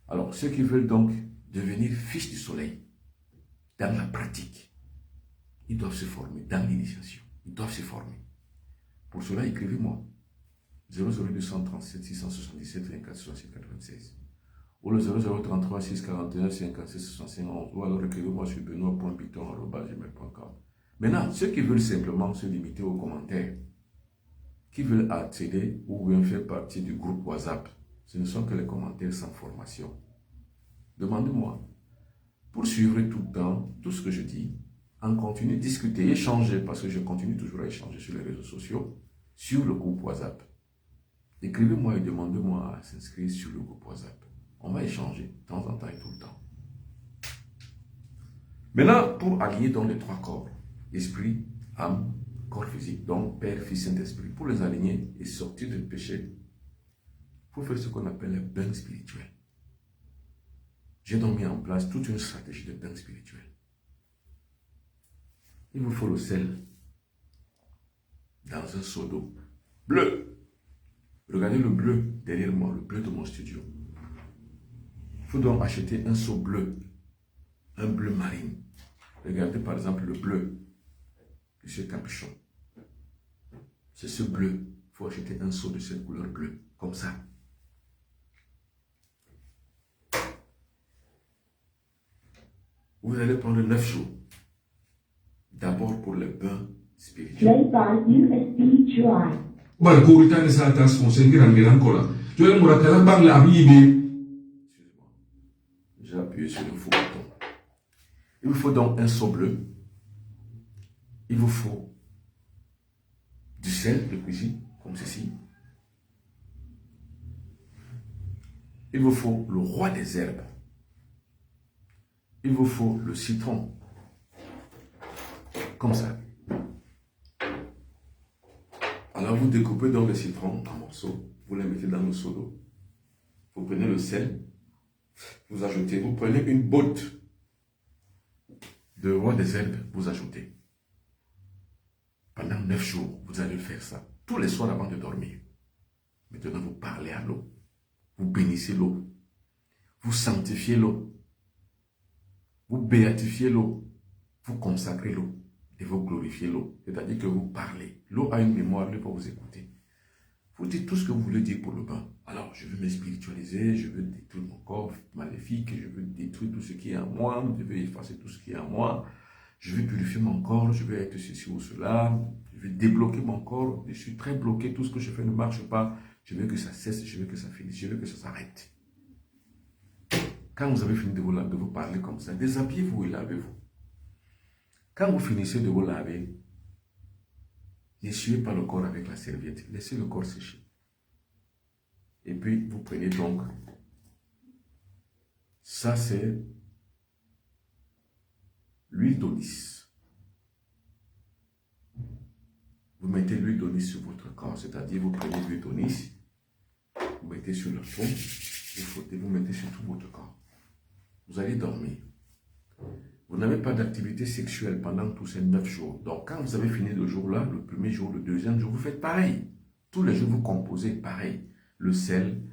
Alors, ceux qui veulent donc devenir fils du soleil, dans la pratique, ils doivent se former dans l'initiation. Ils doivent se former. Pour cela, écrivez-moi. 00237 677 24 67 96 ou le 0033 641 56 65 11 ou alors écrivez-moi sur benoît.piton@gmail.com. Maintenant, ceux qui veulent simplement se limiter aux commentaires, qui veulent accéder ou bien faire partie du groupe WhatsApp, ce ne sont que les commentaires sans formation. Demandez-moi pour suivre tout le temps tout ce que je dis, en continu discuter, échanger, parce que je continue toujours à échanger sur les réseaux sociaux, sur le groupe WhatsApp. Écrivez-moi et demandez-moi à s'inscrire sur le groupe WhatsApp. On va échanger de temps en temps et tout le temps. Maintenant, pour allier donc les trois corps, esprit, âme, corps physique, donc Père, Fils, Saint-Esprit, pour les aligner et sortir du péché, il faut faire ce qu'on appelle le bain spirituel. J'ai donc mis en place toute une stratégie de bain spirituel. Il vous faut le sel dans un seau d'eau bleu. Regardez le bleu derrière moi, le bleu de mon studio. Il faut donc acheter un seau bleu, un bleu marine. Regardez par exemple le bleu de ce capuchon. C'est ce bleu. Il faut acheter un seau de cette couleur bleue, comme ça. Vous allez prendre 9 jours. D'abord pour le bain spirituel. J'ai appuyé sur le faux bouton. Il vous faut donc un seau bleu. Il vous faut du sel de cuisine comme ceci. Il vous faut le roi des herbes. Il vous faut le citron. Comme ça. Alors vous découpez donc le citron en morceaux. Vous les mettez dans le seau d'eau. Vous prenez le sel. Vous ajoutez. Vous prenez une botte de roi des herbes. Vous ajoutez. Pendant 9 jours, vous allez faire ça. Tous les soirs avant de dormir. Maintenant, vous parlez à l'eau. Vous bénissez l'eau. Vous sanctifiez l'eau. Vous béatifiez l'eau. Vous consacrez l'eau. Et vous glorifiez l'eau. C'est-à-dire que vous parlez. L'eau a une mémoire, elle va vous écouter. Vous dites tout ce que vous voulez dire pour le bain. Alors, je veux me spiritualiser, je veux détruire mon corps maléfique, je veux détruire tout ce qui est en moi, je veux effacer tout ce qui est en moi, je veux purifier mon corps, je veux être ceci ou cela, je veux débloquer mon corps, je suis très bloqué, tout ce que je fais ne marche pas, je veux que ça cesse, je veux que ça finisse, je veux que ça s'arrête. Quand vous avez fini de vous parler comme ça, déshabillez-vous et lavez-vous. Quand vous finissez de vous laver, n'essuyez pas le corps avec la serviette. Laissez le corps sécher. Et puis, vous prenez donc, ça c'est l'huile d'onis. Vous mettez l'huile d'onis sur votre corps, c'est-à-dire vous prenez l'huile d'onis, vous mettez sur le front, vous frottez, vous mettez sur tout votre corps. Vous allez dormir. Vous n'avez pas d'activité sexuelle pendant tous ces 9 jours. Donc, quand vous avez fini le jour-là, le premier jour, le deuxième jour, vous faites pareil. Tous les jours, vous composez pareil. Le sel,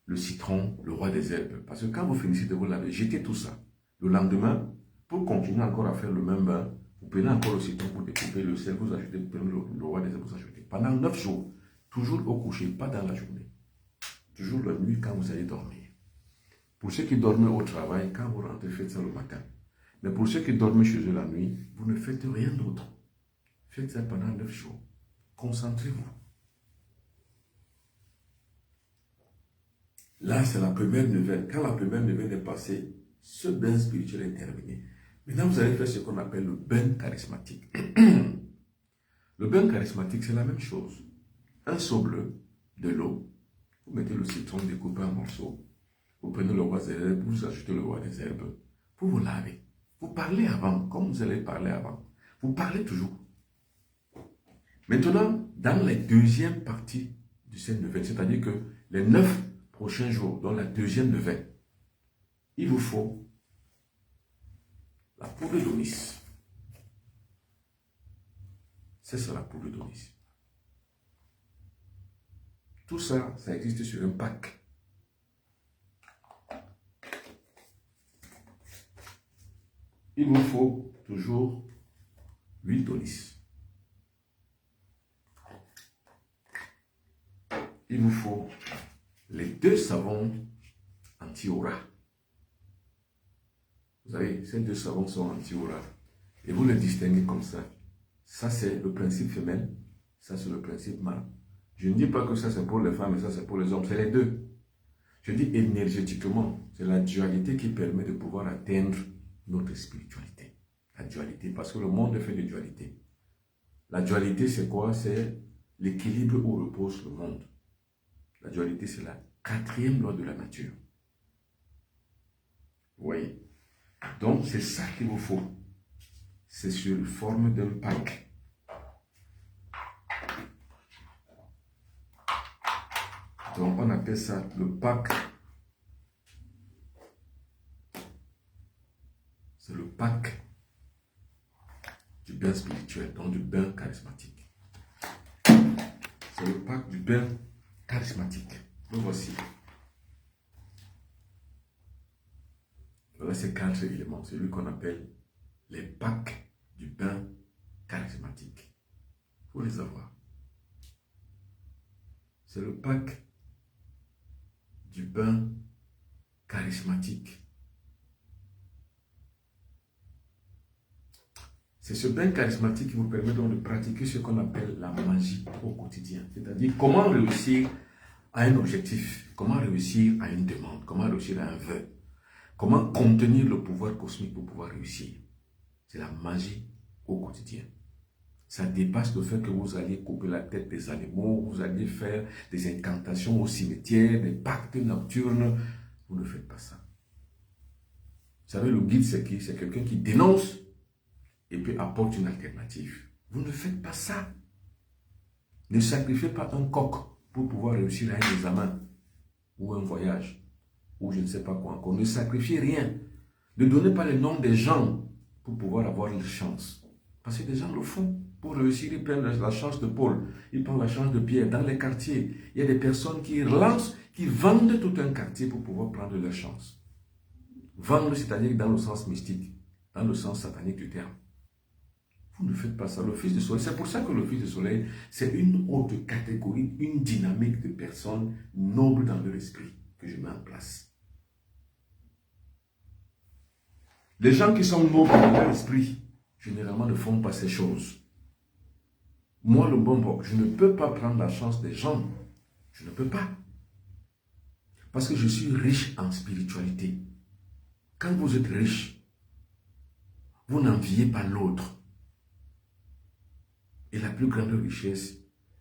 le citron, le roi des herbes. Parce que quand vous finissez de vous laver, jetez tout ça. Le lendemain, pour continuer encore à faire le même bain, vous prenez encore le citron pour découper le sel, vous ajoutez, vous prenez le roi des herbes, vous ajoutez. Pendant 9 jours, toujours au coucher, pas dans la journée. Toujours la nuit quand vous allez dormir. Pour ceux qui dorment au travail, quand vous rentrez, faites ça le matin. Mais pour ceux qui dorment chez eux la nuit, vous ne faites rien d'autre. Faites ça pendant 9 jours. Concentrez-vous. Là, c'est la première nouvelle. Quand la première nouvelle est passée, ce bain spirituel est terminé. Maintenant, vous allez faire ce qu'on appelle le bain charismatique. Le bain charismatique, c'est la même chose. Un seau bleu, de l'eau, vous mettez le citron découpé en morceaux, vous prenez le roi des herbes, vous ajoutez le roi des herbes, pour vous laver. Vous parlez avant, comme vous allez parler avant. Vous parlez toujours. Maintenant, dans la deuxième partie de cette neuvaine, c'est-à-dire que les 9 prochains jours, dans la deuxième neuvaine, il vous faut la poudre d'onis. C'est ça la poudre d'onis. Tout ça, ça existe sur un pack. Il vous faut toujours l'huile d'onis. Il vous faut les 2 savons anti-aura. Vous savez, ces 2 savons sont anti-aura. Et vous les distinguez comme ça. Ça, c'est le principe femelle. Ça, c'est le principe mâle. Je ne dis pas que ça, c'est pour les femmes et ça, c'est pour les hommes. C'est les deux. Je dis énergétiquement. C'est la dualité qui permet de pouvoir atteindre notre spiritualité. La dualité, parce que le monde est fait de dualité. La dualité, c'est quoi? C'est l'équilibre où repose le monde. La dualité, c'est la 4e loi de la nature. Vous voyez? Donc, c'est ça qu'il vous faut. C'est sur forme d'un pack. Donc, on appelle ça le pack. C'est le pack du bain spirituel, donc du bain charismatique. C'est le pack du bain charismatique. Le voici. Voilà ces 4 éléments. C'est lui qu'on appelle les packs du bain charismatique. Il faut les avoir. C'est le pack du bain charismatique. C'est ce bain charismatique qui vous permet donc de pratiquer ce qu'on appelle la magie au quotidien. C'est-à-dire comment réussir à un objectif, comment réussir à une demande, comment réussir à un vœu, comment contenir le pouvoir cosmique pour pouvoir réussir. C'est la magie au quotidien. Ça dépasse le fait que vous alliez couper la tête des animaux, vous alliez faire des incantations au cimetière, des pactes nocturnes. Vous ne faites pas ça. Vous savez, le guide, c'est qui? C'est quelqu'un qui dénonce et puis apporte une alternative. Vous ne faites pas ça. Ne sacrifiez pas un coq pour pouvoir réussir un examen ou un voyage ou je ne sais pas quoi encore. Ne sacrifiez rien. Ne donnez pas les noms des gens pour pouvoir avoir une chance. Parce que des gens le font. Pour réussir, ils prennent la chance de Paul, ils prennent la chance de Pierre. Dans les quartiers, il y a des personnes qui lancent, qui vendent tout un quartier pour pouvoir prendre leur chance. Vendre, c'est-à-dire dans le sens mystique, dans le sens satanique du terme. Vous ne faites pas ça. Le Fils du Soleil, c'est pour ça que le Fils du Soleil, c'est une autre catégorie, une dynamique de personnes nobles dans leur esprit que je mets en place. Les gens qui sont nobles dans leur esprit, généralement ne font pas ces choses. Moi, le bon, je ne peux pas prendre la chance des gens. Je ne peux pas. Parce que je suis riche en spiritualité. Quand vous êtes riche, vous n'enviez pas l'autre. Et la plus grande richesse,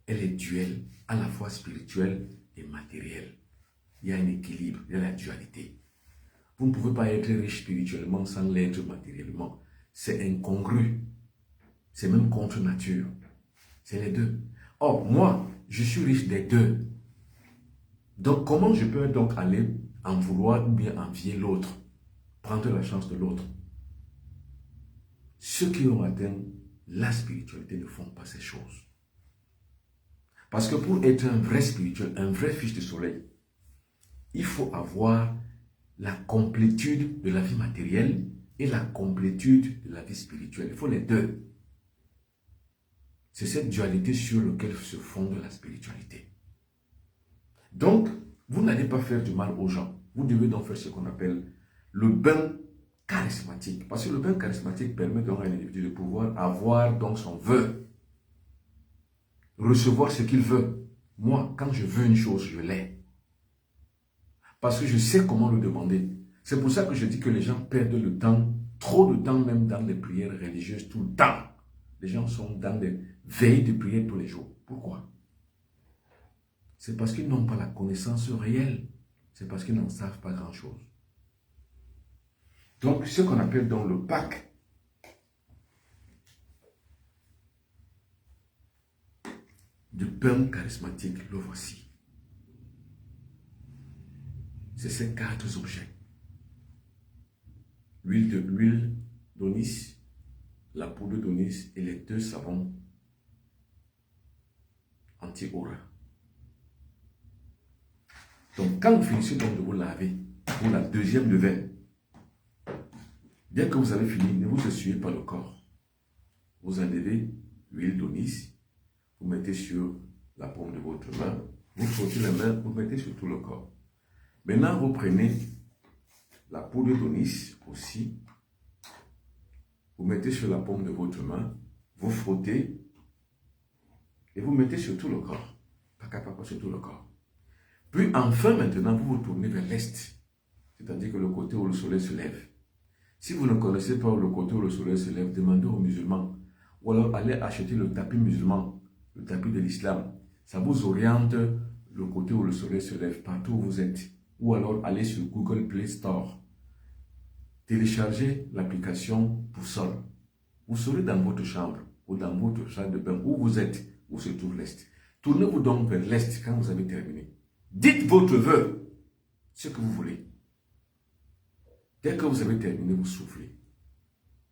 elle est duelle, à la fois spirituelle et matérielle. Il y a un équilibre, il y a la dualité. Vous ne pouvez pas être riche spirituellement sans l'être matériellement. C'est incongru. C'est même contre nature. C'est les deux. Or, moi, je suis riche des deux. Donc, comment je peux donc aller en vouloir ou bien envier l'autre? Prendre la chance de l'autre. Ceux qui ont atteint la spiritualité ne font pas ces choses. Parce que pour être un vrai spirituel, un vrai fils du soleil, il faut avoir la complétude de la vie matérielle et la complétude de la vie spirituelle. Il faut les deux. C'est cette dualité sur laquelle se fonde la spiritualité. Donc, vous n'allez pas faire du mal aux gens. Vous devez donc faire ce qu'on appelle le bain charismatique. Parce que le bain charismatique permet donc à un individu de pouvoir avoir donc son vœu. Recevoir ce qu'il veut. Moi, quand je veux une chose, je l'ai. Parce que je sais comment le demander. C'est pour ça que je dis que les gens perdent le temps, trop de temps même dans les prières religieuses, tout le temps. Les gens sont dans des veilles de prière tous les jours. Pourquoi? C'est parce qu'ils n'ont pas la connaissance réelle. C'est parce qu'ils n'en savent pas grand-chose. Donc, ce qu'on appelle donc le pack du pain charismatique, le voici. C'est ces 4 objets. L'huile d'onis, la poudre d'onis et les 2 savons anti-aura. Donc, quand vous finissez donc de vous laver pour la deuxième levain, dès que vous avez fini, ne vous essuyez pas le corps. Vous enlevez l'huile d'onis, vous mettez sur la paume de votre main, vous frottez la main, vous mettez sur tout le corps. Maintenant, vous prenez la poudre d'onis aussi, vous mettez sur la paume de votre main, vous frottez et vous mettez sur tout le corps. Pas sur tout le corps. Puis enfin, maintenant, vous vous tournez vers l'est, c'est-à-dire que le côté où le soleil se lève. Si vous ne connaissez pas le côté où le soleil se lève, demandez aux musulmans. Ou alors allez acheter le tapis musulman, le tapis de l'islam. Ça vous oriente le côté où le soleil se lève, partout où vous êtes. Ou alors allez sur Google Play Store. Téléchargez l'application Boussole. Vous serez dans votre chambre ou dans votre salle de bain où vous êtes, où se trouve l'est. Tournez-vous donc vers l'est quand vous avez terminé. Dites votre vœu, ce que vous voulez. Dès que vous avez terminé, vous soufflez.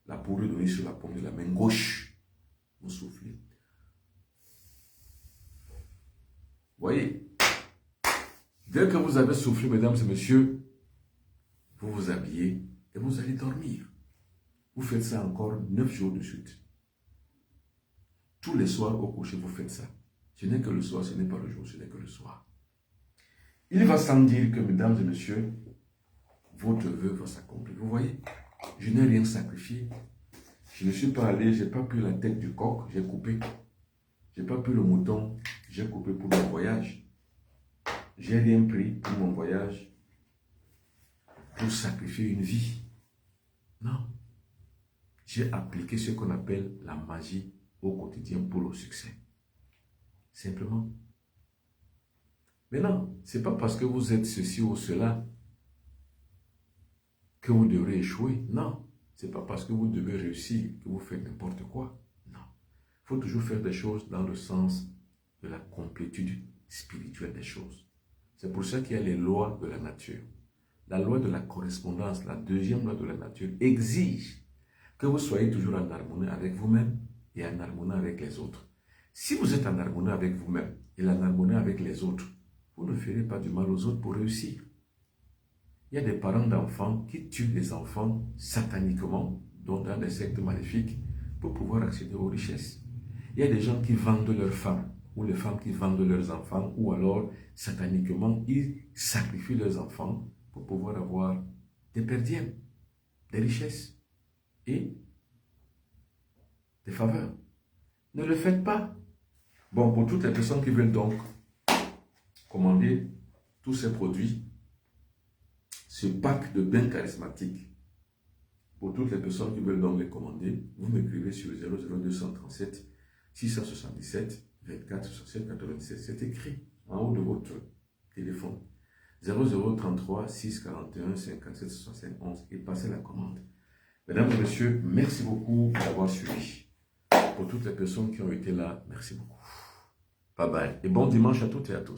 La poudre donnée sur la paume de la main gauche. Vous soufflez. Voyez, dès que vous avez soufflé, mesdames et messieurs, vous vous habillez et vous allez dormir. Vous faites ça encore 9 jours de suite. Tous les soirs au coucher, vous faites ça. Ce n'est que le soir, ce n'est pas le jour, ce n'est que le soir. Il va sans dire que, mesdames et messieurs, votre vœu va s'accomplir. Vous voyez, je n'ai rien sacrifié. Je ne suis pas allé, je n'ai pas pris la tête du coq, j'ai coupé. Je n'ai pas pris le mouton, j'ai coupé pour mon voyage. J'ai rien pris pour mon voyage pour sacrifier une vie. Non. J'ai appliqué ce qu'on appelle la magie au quotidien pour le succès. Simplement. Maintenant, ce n'est pas parce que vous êtes ceci ou cela que vous devrez échouer. Non. Ce n'est pas parce que vous devez réussir que vous faites n'importe quoi. Non. Il faut toujours faire des choses dans le sens de la complétude spirituelle des choses. C'est pour ça qu'il y a les lois de la nature. La loi de la correspondance, la deuxième loi de la nature, exige que vous soyez toujours en harmonie avec vous-même et en harmonie avec les autres. Si vous êtes en harmonie avec vous-même et en harmonie avec les autres, vous ne ferez pas du mal aux autres pour réussir. Il y a des parents d'enfants qui tuent les enfants sataniquement, donc dans des sectes maléfiques, pour pouvoir accéder aux richesses. Il y a des gens qui vendent leurs femmes, ou les femmes qui vendent leurs enfants, ou alors sataniquement, ils sacrifient leurs enfants pour pouvoir avoir des perdièmes, des richesses et des faveurs. Ne le faites pas. Bon, pour toutes les personnes qui veulent donc commander tous ces produits, ce pack de bains charismatiques, pour toutes les personnes qui veulent donc les commander, vous m'écrivez sur 00237 677 24 67 97. C'est écrit en haut de votre téléphone. 0033 641 57 71 et passez la commande. Mesdames et messieurs, merci beaucoup d'avoir suivi. Pour toutes les personnes qui ont été là, merci beaucoup. Bye bye et bon dimanche à toutes et à tous.